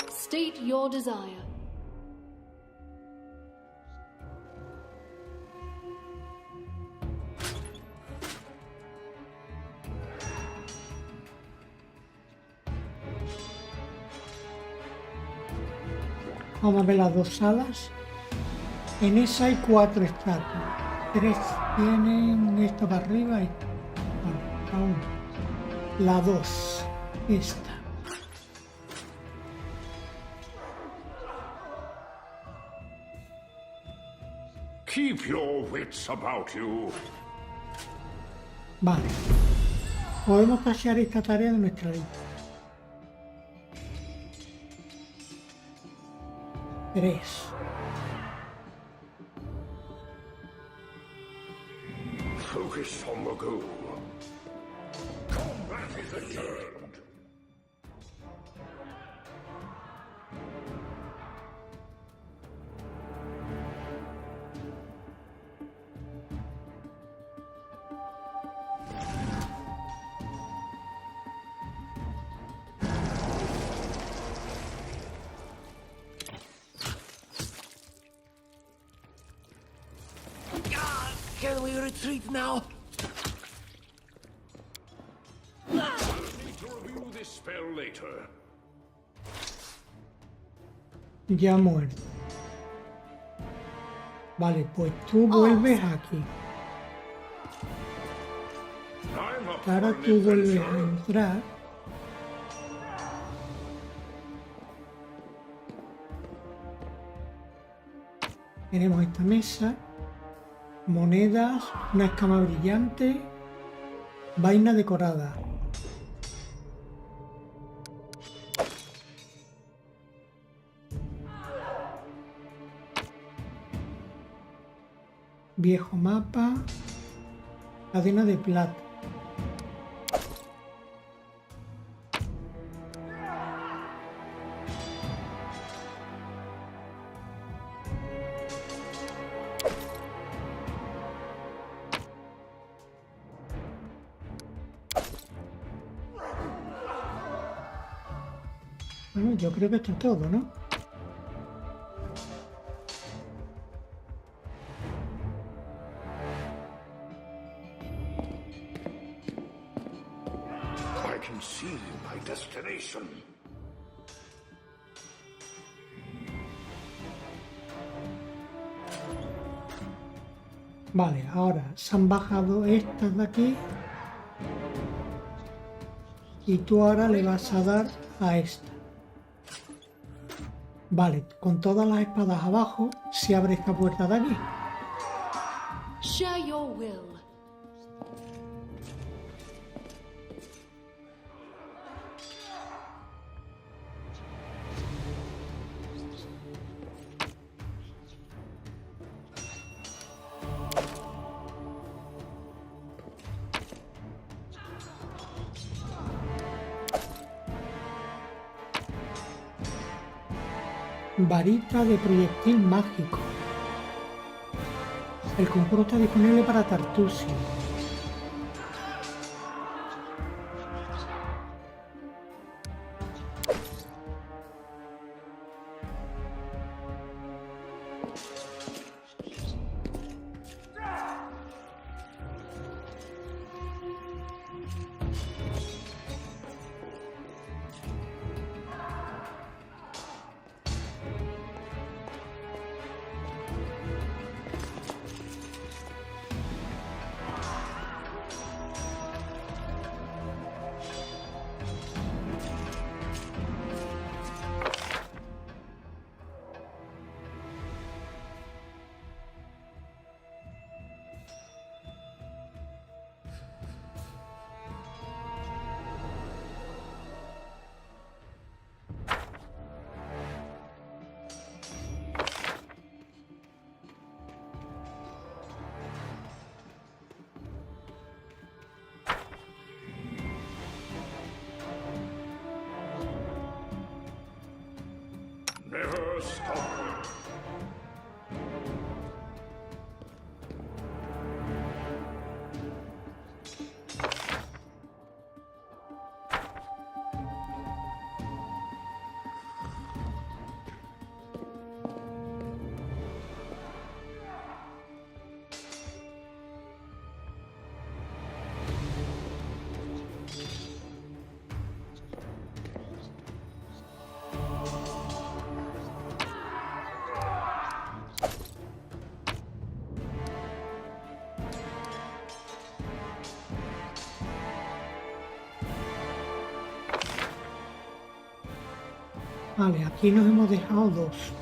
State your desire. Vamos a ver las dos salas. En esa hay 4 estatuas. 3 tienen esta para arriba y aún. La 2. Esta. Keep your wits about you. Vale. Podemos tachear esta tarea de nuestra lista. 3. Focus on the goal. Combat is adjourned. Can we retreat now? We'll need to review this spell later. Ya muerto. Vale, pues tú vuelves aquí. I'm up Ahora for an tú vuelves a adventure. entrar. Tenemos esta mesa. Monedas, una escama brillante, vaina decorada. Viejo mapa, cadena de plata. Bueno, yo creo que esto es todo, ¿no? I can see my destination. Vale, ahora se han bajado estas de aquí. Y tú ahora le vas a dar a esta. Vale, con todas las espadas abajo se abre esta puerta de aquí. Share your will. Varita de proyectil mágico. El conjuro está disponible para Tartusio. Vale, aquí nos hemos dejado dos.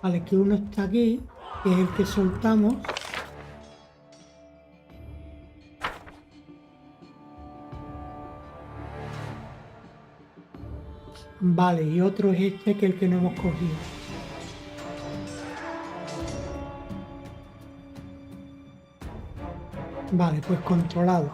Vale, que uno está aquí, que es el que soltamos. Vale, y otro es este, que es el que no hemos cogido. Vale, pues controlado.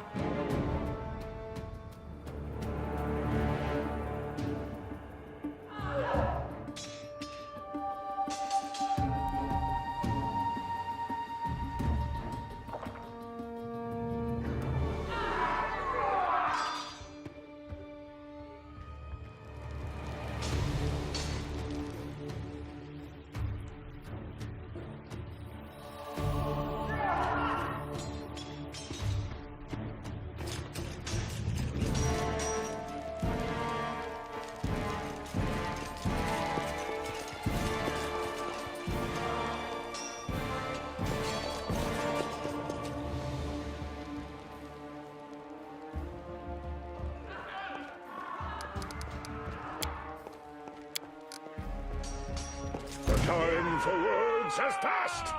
The time for words has passed!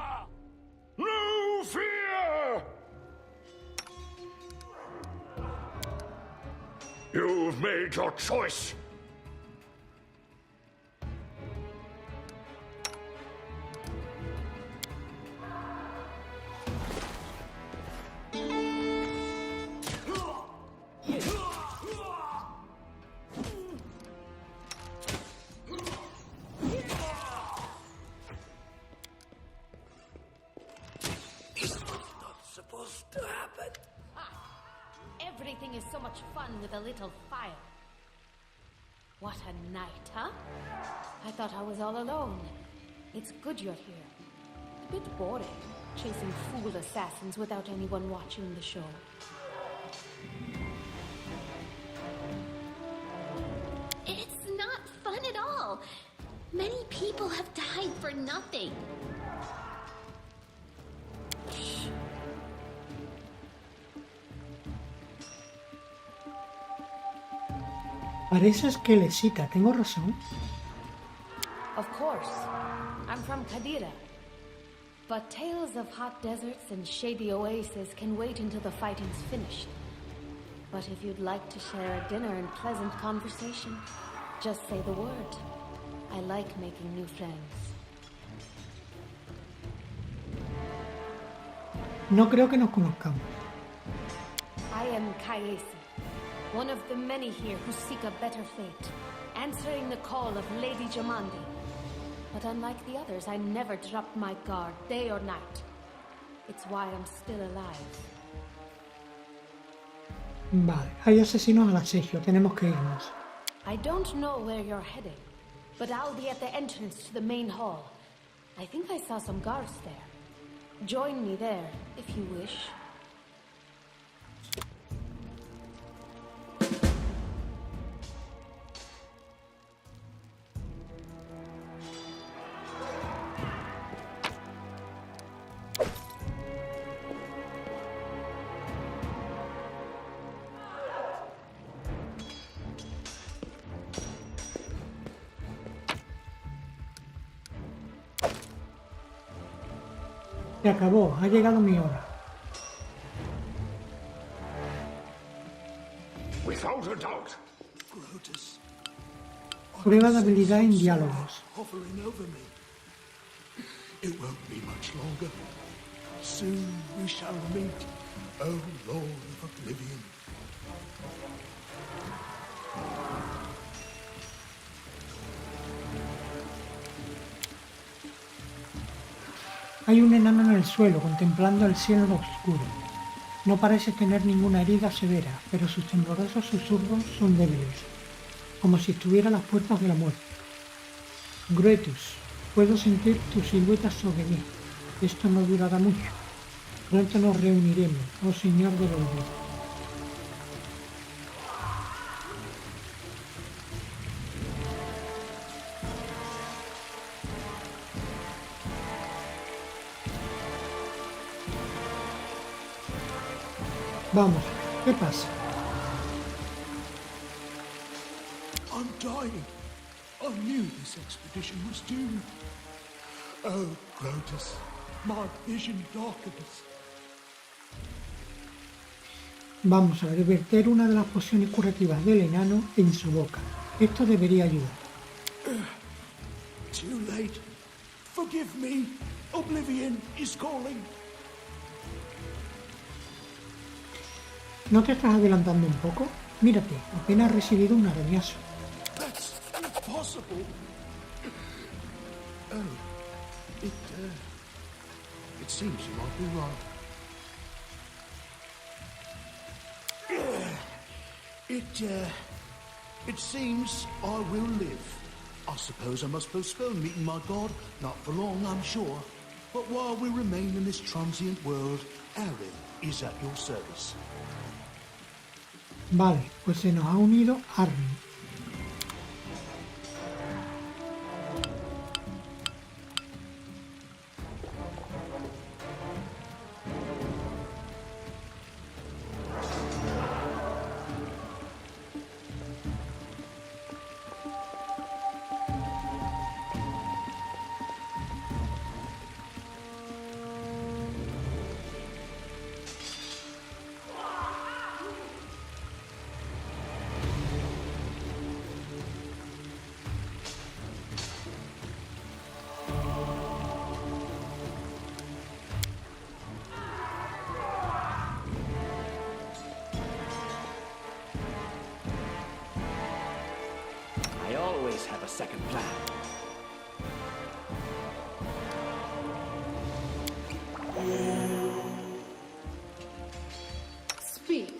No fear! You've made your choice! Everything is so much fun with a little fire. What a night, huh? I thought I was all alone. It's good you're here. A bit boring, chasing fool assassins without anyone watching the show. It's not fun at all. Many people have died for nothing. Parece esquelecita, tengo razón. Of course. I'm from Kadira. But tales of hot deserts and shady oases can wait until the fighting's finished. But if you'd like to share a dinner and pleasant conversation, just say the word. I like making new friends. No creo que nos conozcamos. I am Kayesi, one of the many here who seek a better fate, answering the call of Lady Jamandi. But unlike the others, I never dropped my guard, day or night. It's why I'm still alive. Vale, hay asesinos al acecho, tenemos que irnos. I don't know where you're heading, but I'll be at the entrance to the main hall. I think I saw some guards there. Join me there, if you wish. Se acabó, ha llegado mi hora. Without a doubt. Grotus, Prueba de habilidad en diálogos. hovering over me. It won't be much longer. Soon we shall meet, O Lord of Oblivion. Hay un enano en el suelo contemplando el cielo oscuro. No parece tener ninguna herida severa, pero sus temblorosos susurros son débiles, como si estuviera a las puertas de la muerte. Gruetus, puedo sentir tu silueta sobre mí. Esto no durará mucho. Pronto nos reuniremos, oh Señor del Olvido. Vamos, ¿qué pasa? I'm dying. I knew this expedition was doomed. Oh, Grotus, my vision darkens. Vamos a verter una de las pociones curativas del enano en su boca. Esto debería ayudar. Too late. Forgive me. Oblivion is calling. ¿No te estás adelantando un poco? Mírate, apenas has recibido un arañazo. That's impossible. Oh, it seems you might be right. It seems I will live. I suppose I must postpone meeting my god. Not for long, I'm sure. But while we remain in this transient world, Aaron is at your service. Vale, pues se nos ha unido Armin. I always have a second plan. Speak.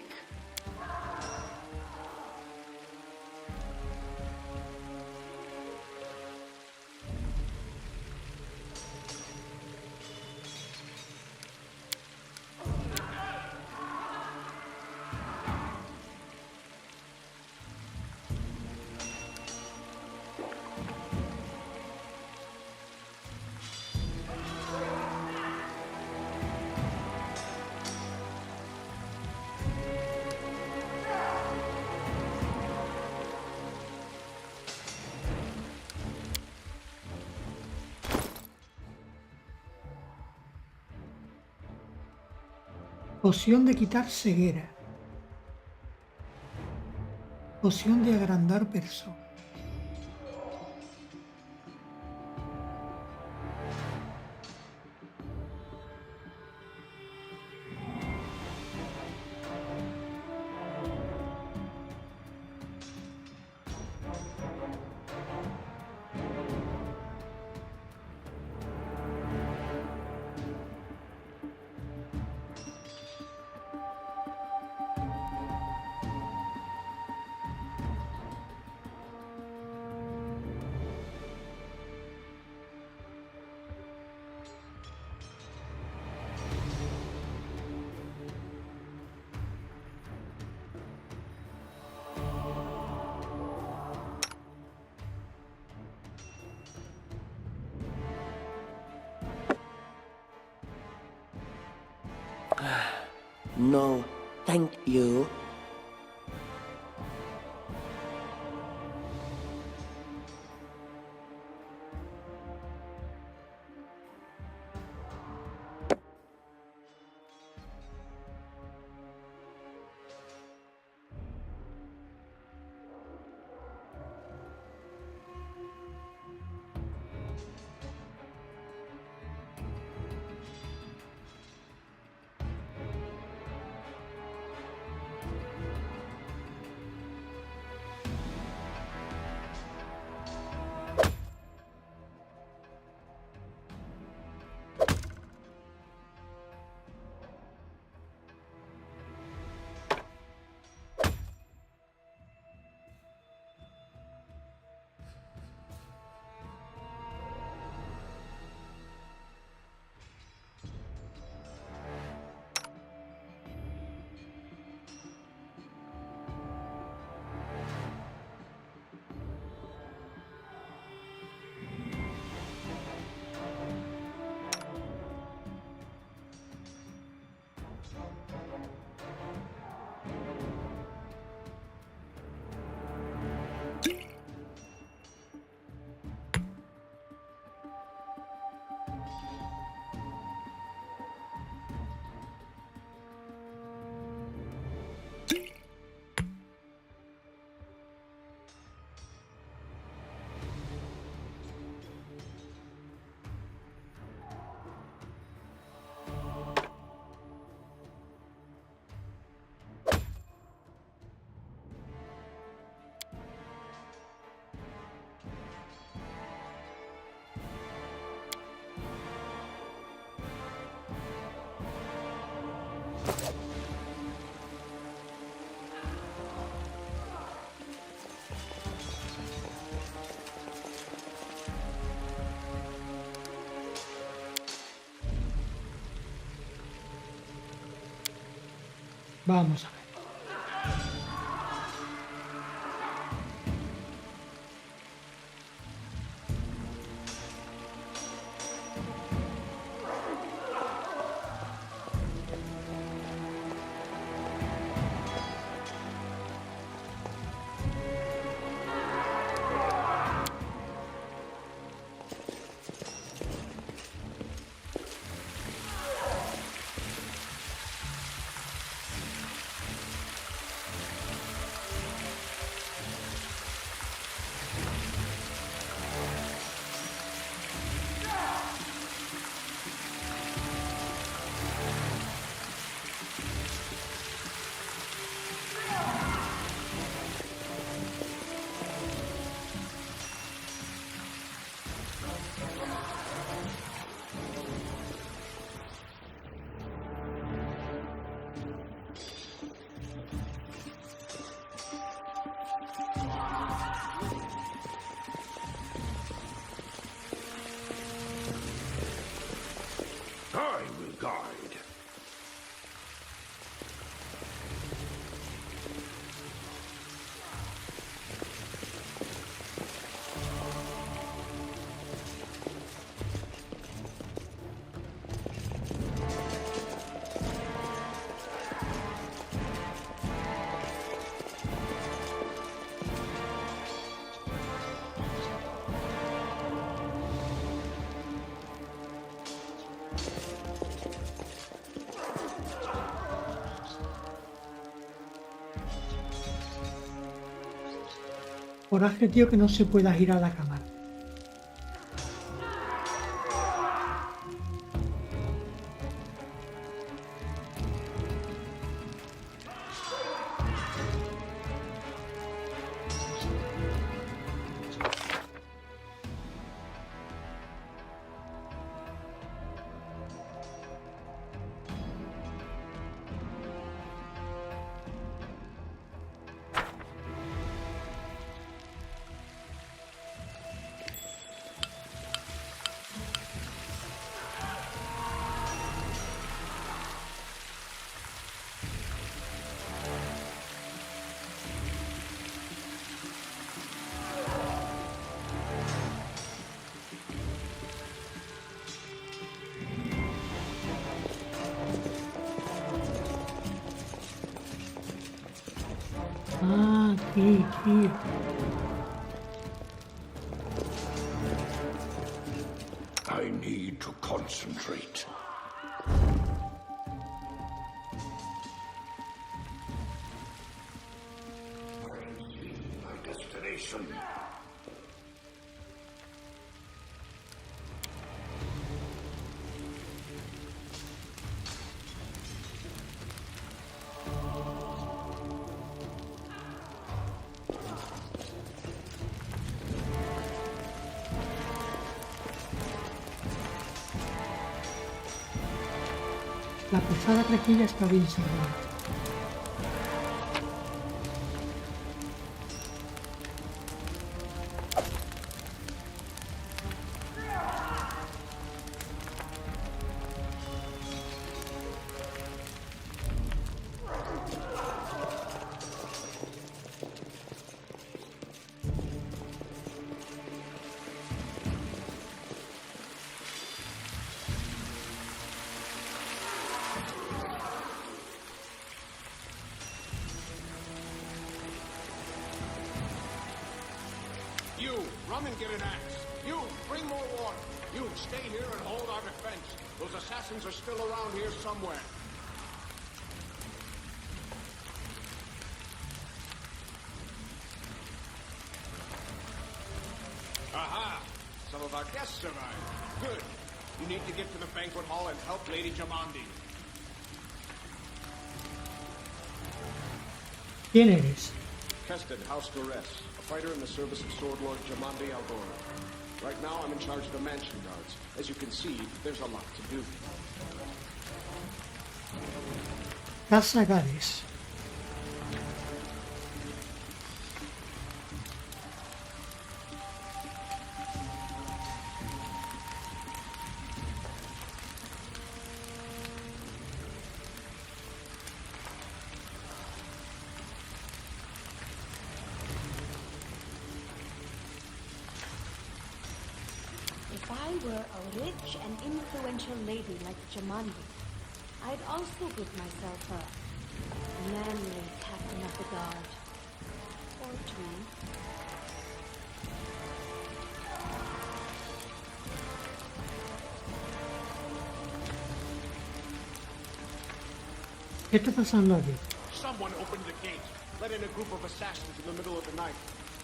Poción de quitar ceguera. Poción de agrandar persona. No, thank you. Vamos a ver. I will guide. Coraje, tío, que no se pueda girar la cámara. Ah, aquí, tío. I need to concentrate. My destination. La pesada rejilla está bien cerrada. You, run and get an axe. You, bring more water. You, stay here and hold our defense. Those assassins are still around here somewhere. Aha! Some of our guests survived. Good. You need to get to the banquet hall and help Lady Jamandi. ¿Quién eres? Kested, House Duress, a fighter in the service of Sword Lord Jamandi Aldora. Right now, I'm in charge of the mansion guards. As you can see, there's a lot to do. Casa Gades. If I were a rich and influential lady like Jamandi, I'd also give myself a manly captain of the guard. Or two. ¿Qué está pasando aquí? Someone opened the gate, let in a group of assassins in the middle of the night.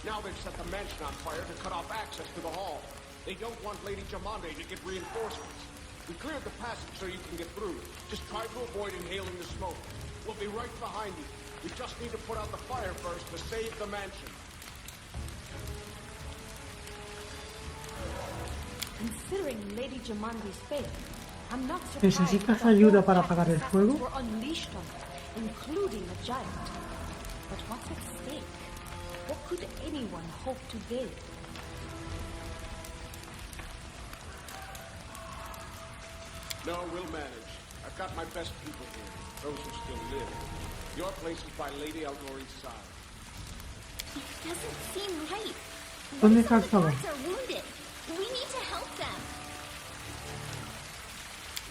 Now they've set the mansion on fire to cut off access to the hall. They don't want Lady Jamande to get reinforcements. We cleared the passage so you can get through. Just try to avoid inhaling the smoke. We'll be right behind you. We just need to put out the fire first to save the mansion. Considering Lady Jamandi's fate, I'm not surprised ¿Necesitas ayuda para apagar el fuego? were unleashed on them, including a giant. But what's at stake? What could anyone hope to gain? No, we'll manage. I've got my best people here, those who still live. Your place is by Lady Aldori's side. It doesn't seem right. ¿Dónde What está if el some fuego? of the guards are wounded? We need to help them.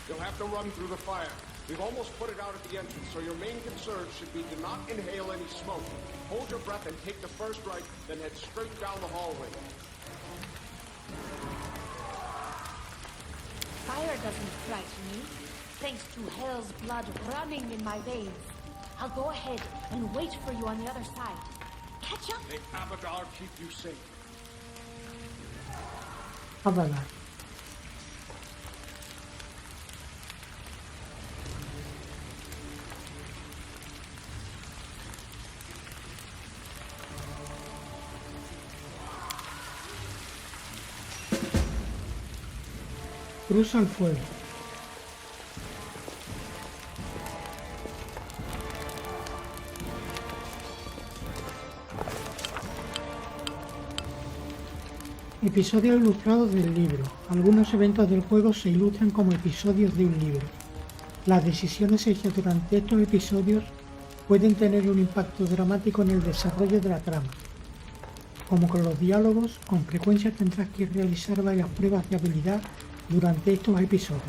You'll have to run through the fire. We've almost put it out at the entrance, so your main concern should be to not inhale any smoke. Hold your breath and take the first right, then head straight down the hallway. Fire doesn't frighten me, thanks to hell's blood running in my veins. I'll go ahead and wait for you on the other side. Catch up! May Abadar keep you safe. Apagar. Cruza el fuego. Episodios ilustrados del libro. Algunos eventos del juego se ilustran como episodios de un libro. Las decisiones hechas durante estos episodios pueden tener un impacto dramático en el desarrollo de la trama. Como con los diálogos, con frecuencia tendrás que realizar varias pruebas de habilidad durante estos episodios.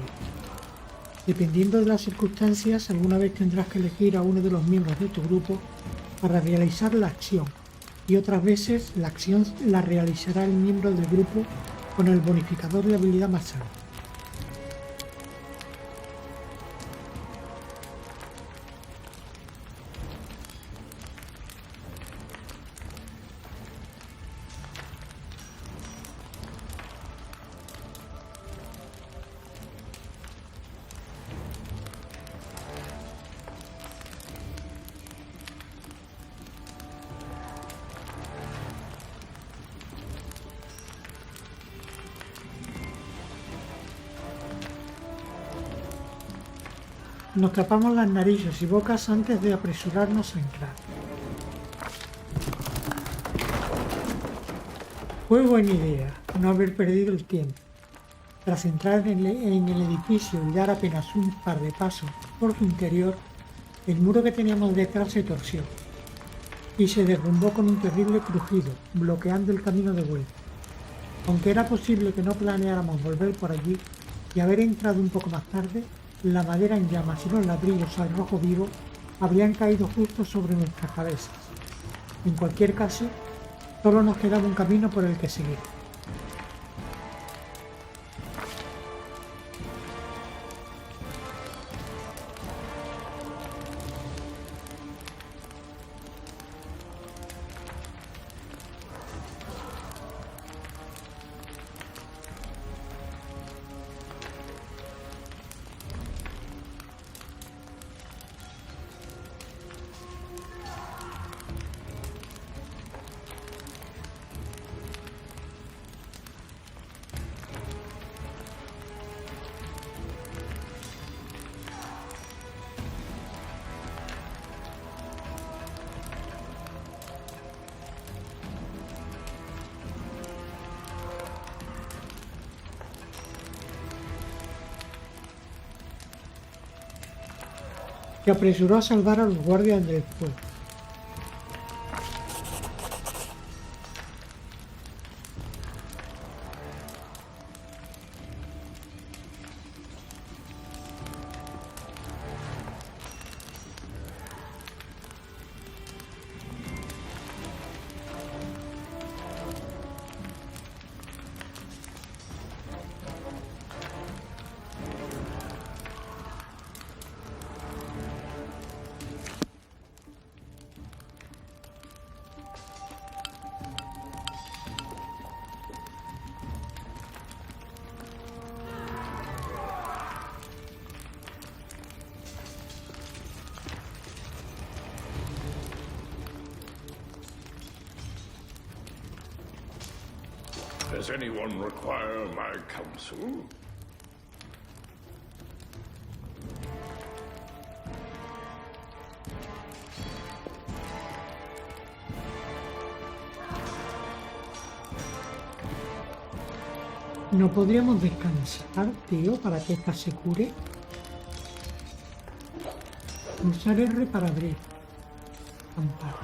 Dependiendo de las circunstancias, alguna vez tendrás que elegir a uno de los miembros de tu grupo para realizar la acción, y otras veces la acción la realizará el miembro del grupo con el bonificador de habilidad más alto. Nos tapamos las narices y bocas antes de apresurarnos a entrar. Fue buena idea no haber perdido el tiempo. Tras entrar en el edificio y dar apenas un par de pasos por su interior, el muro que teníamos detrás se torció y se derrumbó con un terrible crujido, bloqueando el camino de vuelta. Aunque era posible que no planeáramos volver por allí y haber entrado un poco más tarde, la madera en llamas y los ladrillos al rojo vivo habrían caído justo sobre nuestras cabezas. En cualquier caso, solo nos quedaba un camino por el que seguir. Se apresuró a salvar a los guardias del fuego. Does anyone require my counsel? ¿No podríamos descansar, tío, para que esta se cure? Pulsar R para abrir. Amparo.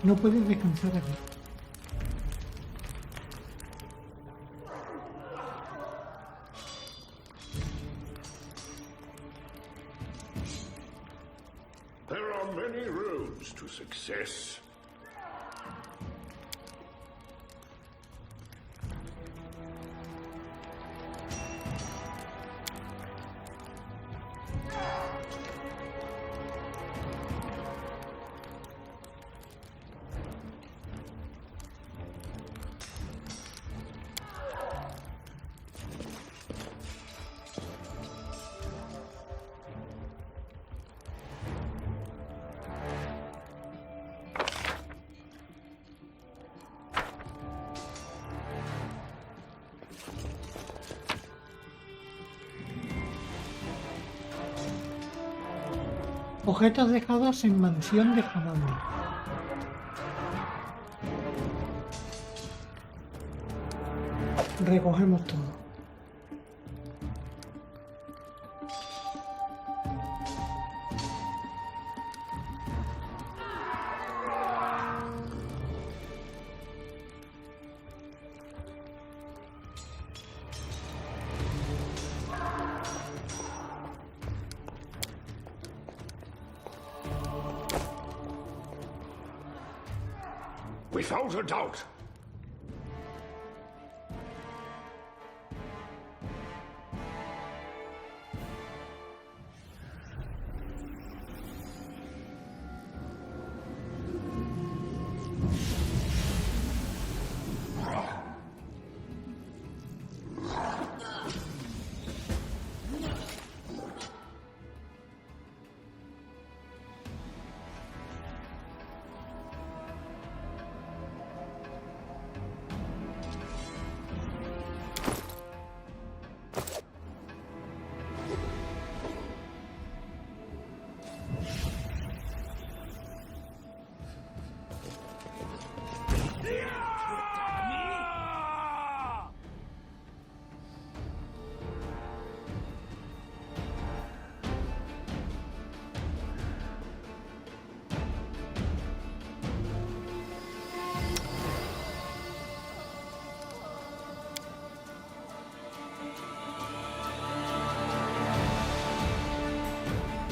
No puedes descansar aquí. There are many roads to success. Objetos dejados en mansión de Jamando. Recogemos todo. Without a doubt.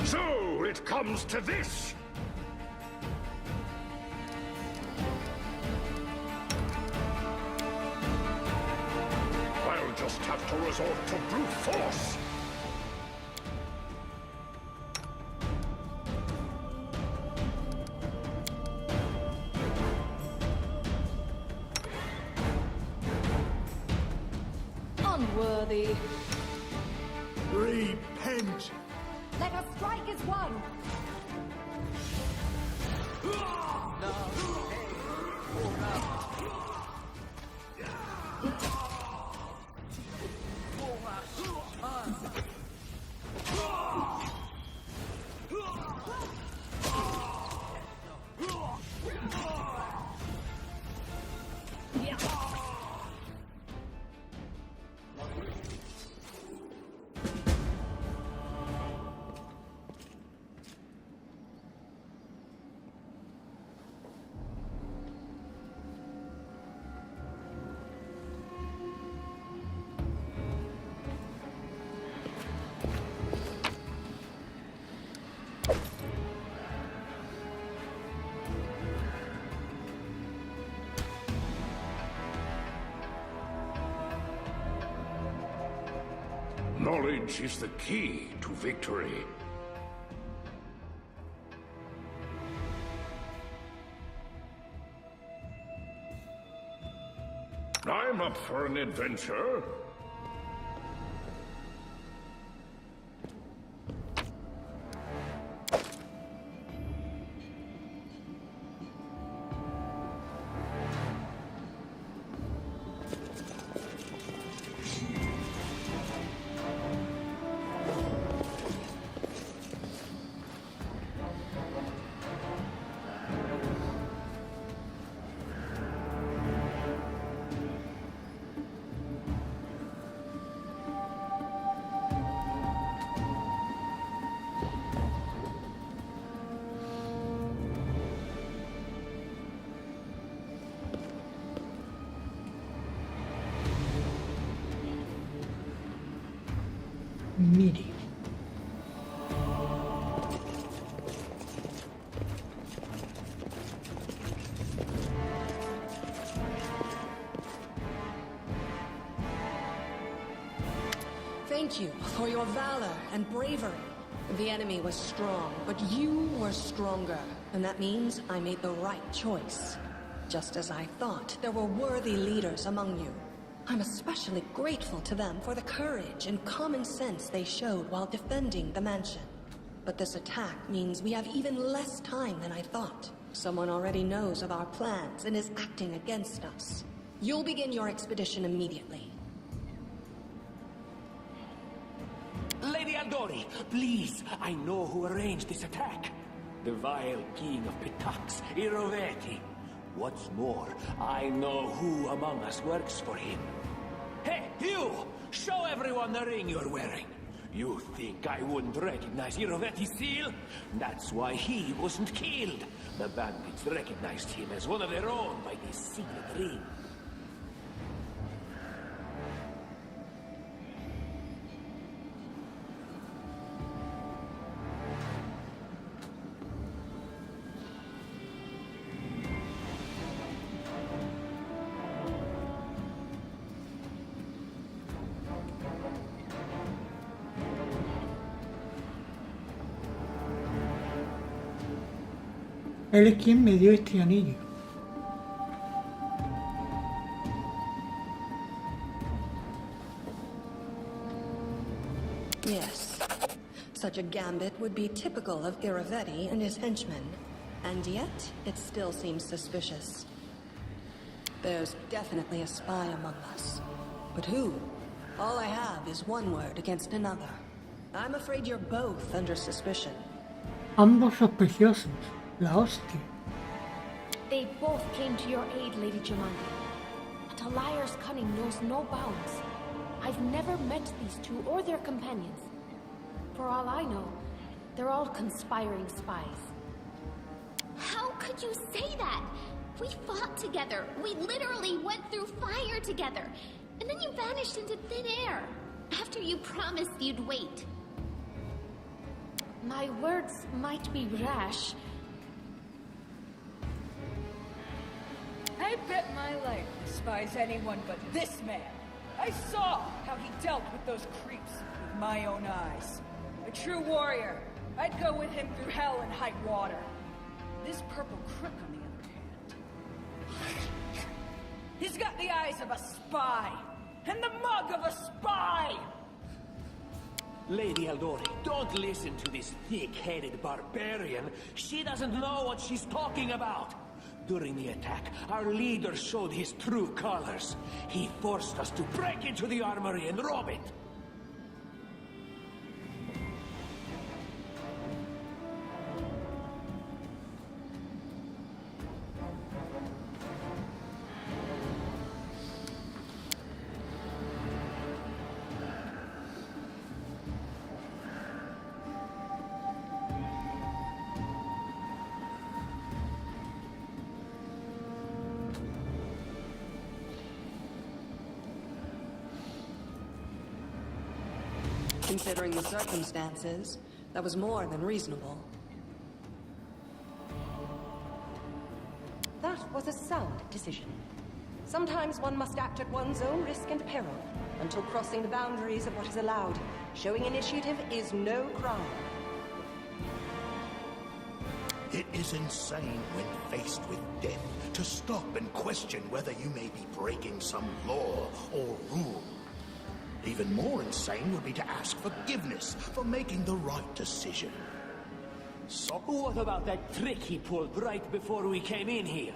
So it comes to this. I'll just have to resort to brute force. Unworthy. Repent! Let us strike as one! Knowledge is the key to victory. I'm up for an adventure. Miri. Thank you for your valor and bravery. The enemy was strong, but you were stronger. And that means I made the right choice. Just as I thought, there were worthy leaders among you. I'm especially grateful to them for the courage and common sense they showed while defending the mansion. But this attack means we have even less time than I thought. Someone already knows of our plans and is acting against us. You'll begin your expedition immediately. Lady Aldori, please, I know who arranged this attack. The vile king of Pitax, Iroveti. What's more, I know who among us works for him. Hey, you! Show everyone the ring you're wearing. You think I wouldn't recognize Iroveti's seal? That's why he wasn't killed. The bandits recognized him as one of their own by this secret ring. Él es quien me dio este anillo. Yes. Such a gambit would be typical of Iroveti and his henchmen. And yet, it still seems suspicious. There's definitely a spy among us. But who? All I have is one word against another. I'm afraid you're both under suspicion. Ambos sospechosos. La hostia. They both came to your aid, Lady Jamandi. But a liar's cunning knows no bounds. I've never met these two or their companions. For all I know, they're all conspiring spies. How could you say that? We fought together. We literally went through fire together. And then you vanished into thin air. After you promised you'd wait. My words might be rash. I bet my life despise anyone but this man. I saw how he dealt with those creeps with my own eyes. A true warrior. I'd go with him through hell and high water. This purple crook, on the other hand, he's got the eyes of a spy and the mug of a spy. Lady Aldori, don't listen to this thick-headed barbarian. She doesn't know what she's talking about. During the attack, our leader showed his true colors. He forced us to break into the armory and rob it. Considering the circumstances, that was more than reasonable. That was a sound decision. Sometimes one must act at one's own risk and peril, until crossing the boundaries of what is allowed. Showing initiative is no crime. It is insane when faced with death to stop and question whether you may be breaking some law or rule. Even more insane would be to ask forgiveness for making the right decision. So what about that trick he pulled right before we came in here?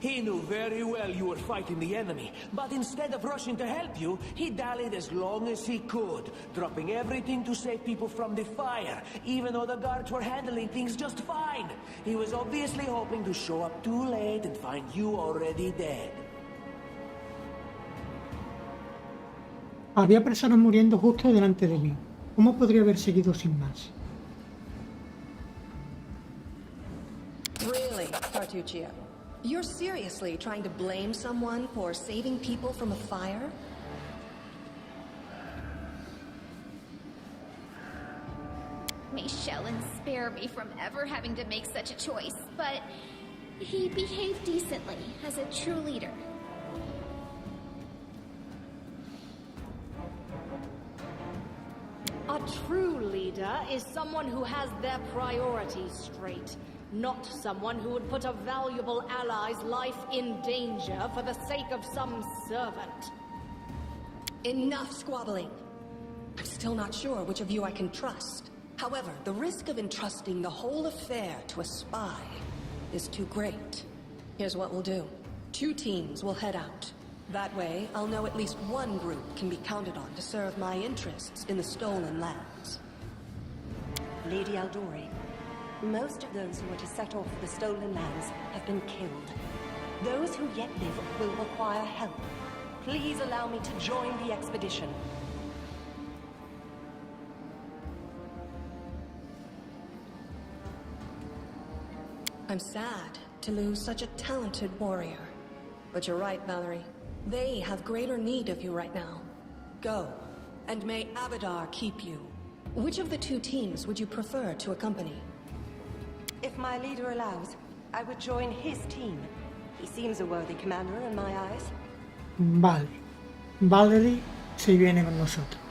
He knew very well you were fighting the enemy, but instead of rushing to help you, he dallied as long as he could, dropping everything to save people from the fire, even though the guards were handling things just fine. He was obviously hoping to show up too late and find you already dead. Había personas muriendo justo delante de mí. ¿Cómo podría haber seguido sin más? Really, Tartuccio? You're seriously trying to blame someone for saving people from a fire? May Shellen spare me from ever having to make such a choice, but he behaved decently as a true leader. A true leader is someone who has their priorities straight, not someone who would put a valuable ally's life in danger for the sake of some servant. Enough squabbling. I'm still not sure which of you I can trust. However, the risk of entrusting the whole affair to a spy is too great. Here's what we'll do. 2 teams will head out. That way, I'll know at least one group can be counted on to serve my interests in the stolen lands. Lady Aldori, most of those who are to set off for the stolen lands have been killed. Those who yet live will require help. Please allow me to join the expedition. I'm sad to lose such a talented warrior. But you're right, Valerie. They have greater need of you right now. Go, and may Abadar keep you. Which of the 2 teams would you prefer to accompany? If my leader allows, I would join his team. He seems a worthy commander in my eyes. Vale. Valerie se viene con nosotros.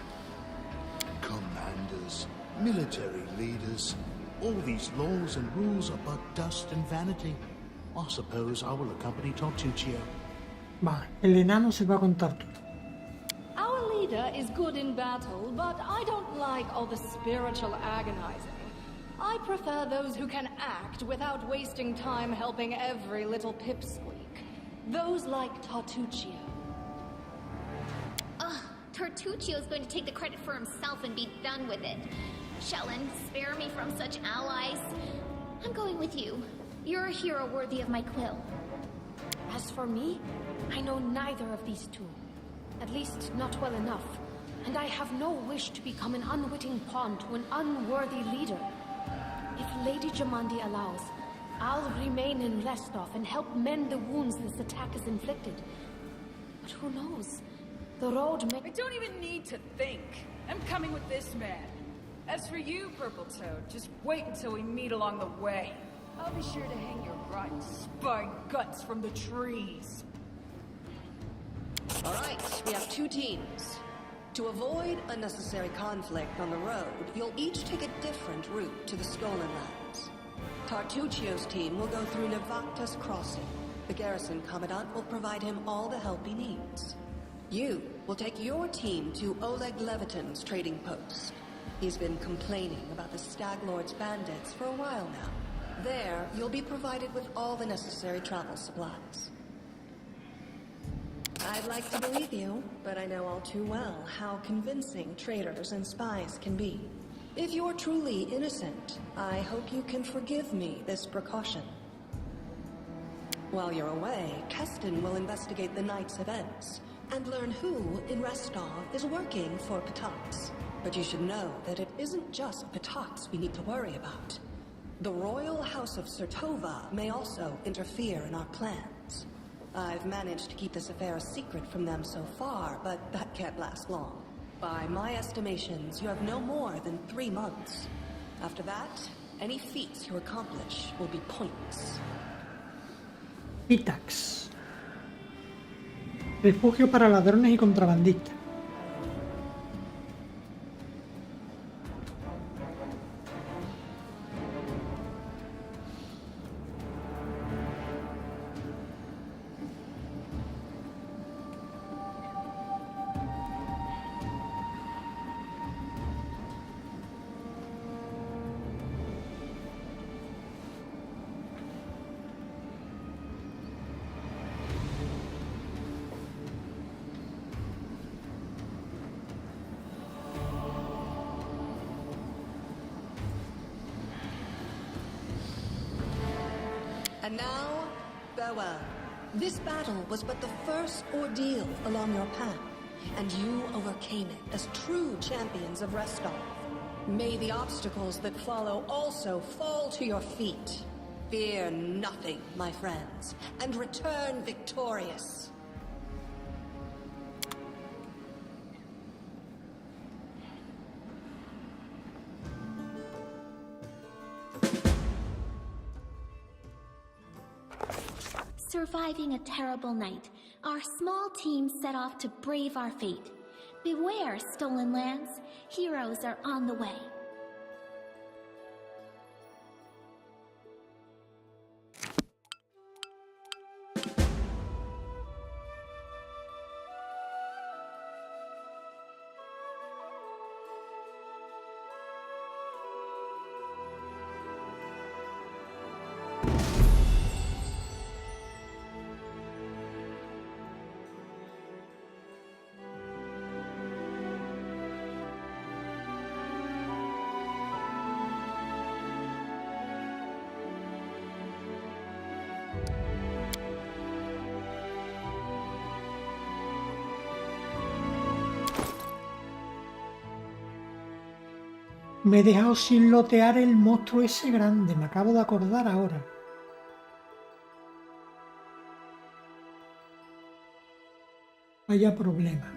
Commanders, military leaders, all these laws and rules are but dust and vanity. I suppose I will accompany Tartuccio. Vale, el enano se va a contar todo. Our leader is good in battle, but I don't like all the spiritual agonizing. I prefer those who can act without wasting time helping every little pipsqueak. Those like Tartuccio. Ugh, Tartuccio's going to take the credit for himself and be done with it. Shellen, spare me from such allies. I'm going with you. You're a hero worthy of my quill. As for me, I know neither of these 2. At least not well enough. And I have no wish to become an unwitting pawn to an unworthy leader. If Lady Jamandi allows, I'll remain in Restov and help mend the wounds this attack has inflicted. But who knows? The road may... I don't even need to think. I'm coming with this man. As for you, Purple Toad, just wait until we meet along the way. I'll be sure to hang your rotten spine guts from the trees. All right, we have 2 teams. To avoid unnecessary conflict on the road, you'll each take a different route to the stolen lands. Tartuccio's team will go through Navacta's crossing. The garrison commandant will provide him all the help he needs. You will take your team to Oleg Levitin's trading post. He's been complaining about the Stag Lord's bandits for a while now. There, you'll be provided with all the necessary travel supplies. I'd like to believe you, but I know all too well how convincing traitors and spies can be. If you're truly innocent, I hope you can forgive me this precaution. While you're away, Keston will investigate the night's events and learn who in Restov is working for Patox. But you should know that it isn't just Patox we need to worry about. The Royal House of Sertova may also interfere in our plans. I've managed to keep this affair a secret from them so far, but that can't last long. By my estimations, you have no more than 3 months. After that, any feats you accomplish will be pointless. Pitax. Refugio para ladrones y contrabandistas. And now, farewell. This battle was but the first ordeal along your path, and you overcame it as true champions of Restov. May the obstacles that follow also fall to your feet. Fear nothing, my friends, and return victorious. surviving a terrible night, our small team set off to brave our fate. Beware, Stolen Lands. Heroes are on the way. Me he dejado sin lotear el monstruo ese grande, me acabo de acordar ahora. Vaya problema.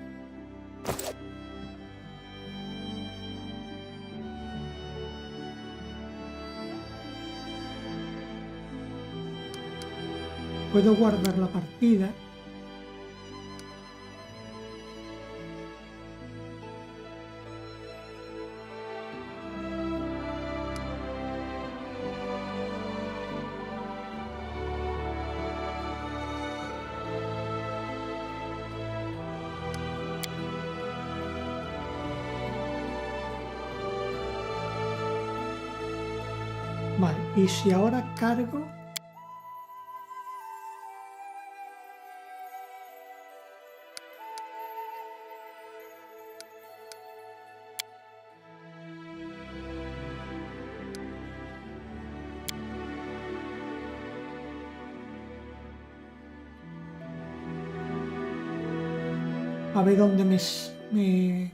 Puedo guardar la partida. Vale, y si ahora cargo... A ver dónde me...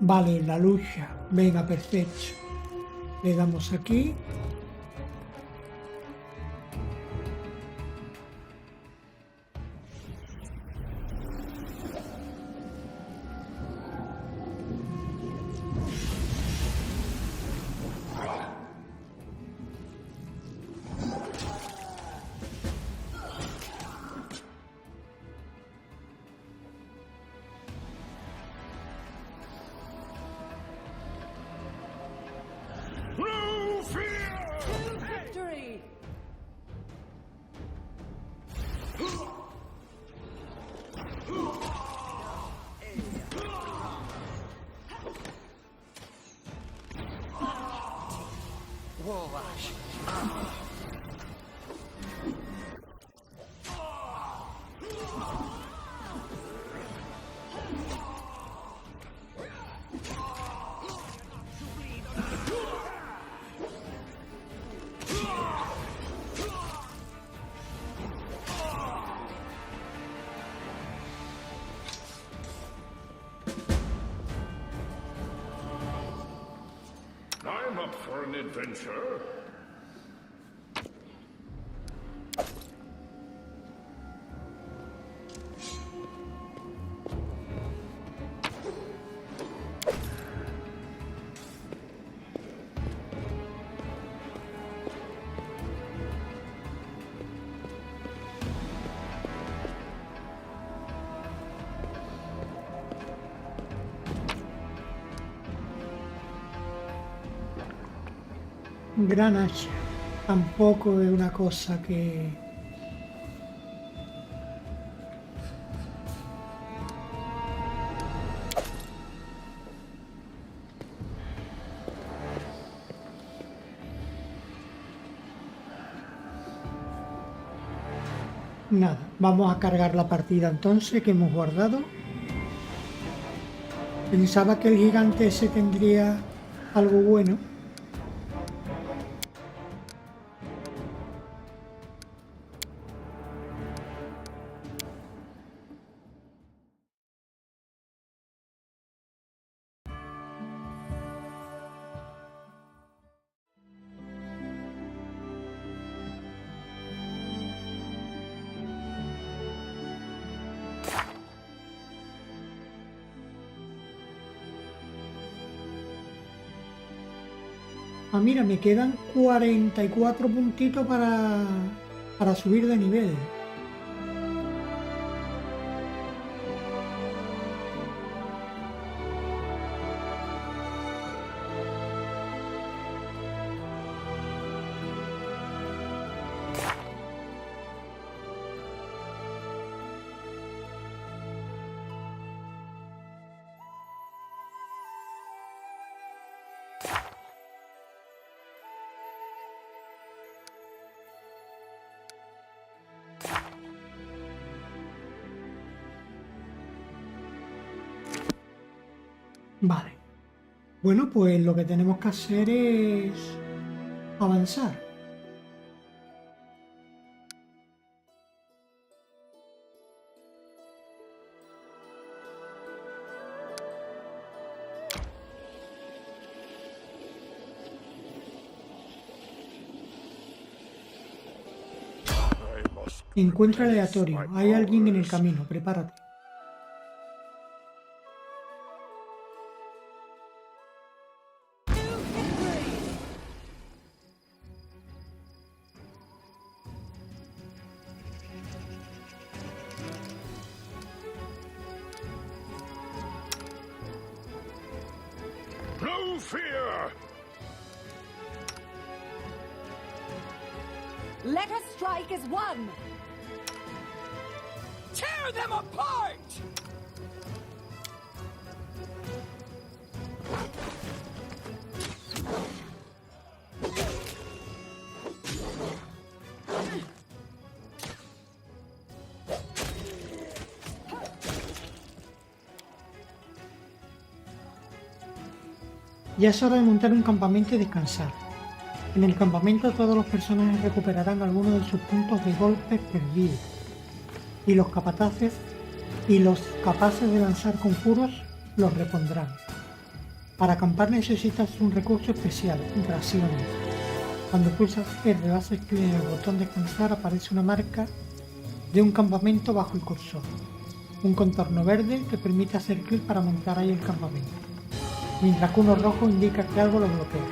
Vale, la lucha. Venga, perfecto. Le damos aquí. Victory! I'm up for an adventure. Gran hacha. Tampoco es una cosa que... Nada, vamos a cargar la partida entonces que hemos guardado. Pensaba que el gigante ese tendría algo bueno. Ah, mira, me quedan 44 puntitos para subir de nivel. Vale. Bueno, pues lo que tenemos que hacer es avanzar. Encuentro aleatorio. Hay alguien en el camino. Prepárate. No fear! Let us strike as one! Tear them apart! Ya es hora de montar un campamento y descansar. En el campamento todos los personajes recuperarán algunos de sus puntos de golpes perdidos. Y los capataces y los capaces de lanzar conjuros los repondrán. Para acampar necesitas un recurso especial, raciones. Cuando pulsas R o haces clic en el botón descansar aparece una marca de un campamento bajo el cursor. Un contorno verde que permite hacer clic para montar ahí el campamento. Mientras que uno rojo indica que algo lo bloquea.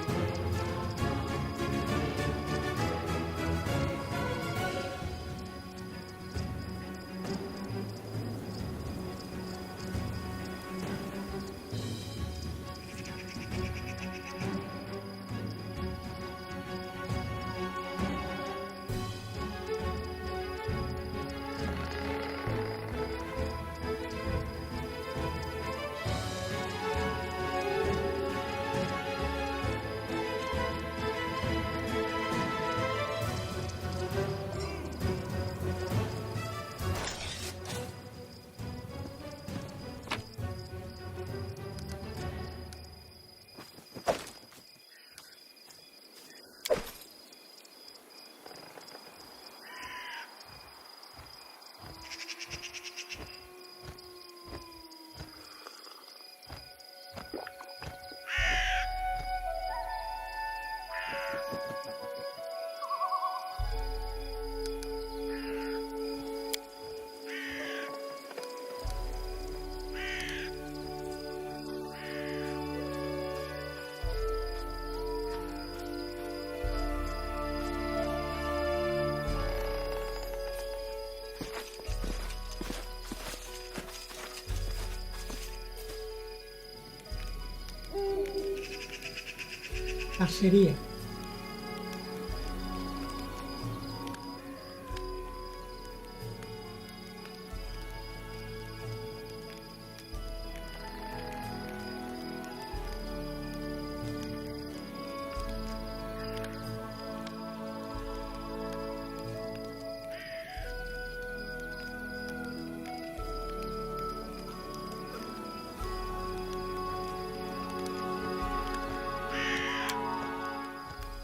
Cacería.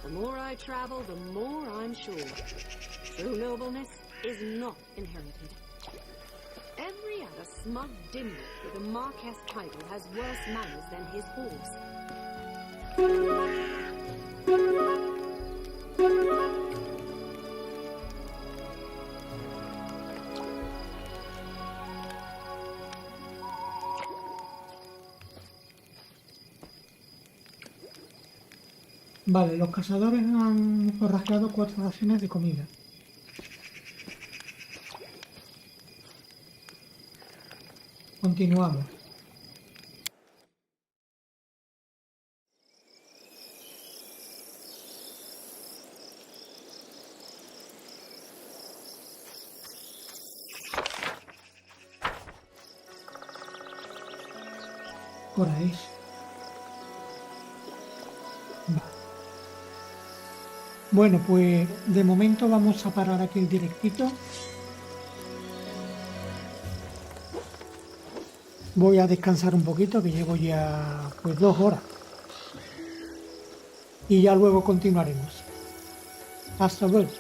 The more I travel, the more I'm sure. True nobleness is not inherited. Every other smug dimwit with a Marquess title has worse manners than his horse. Vale, los cazadores han forrajeado 4 raciones de comida. Continuamos. Por ahí. Va. Bueno, pues de momento vamos a parar aquí el directito. Voy a descansar un poquito, que llevo ya pues 2 horas. Y ya luego continuaremos. Hasta luego.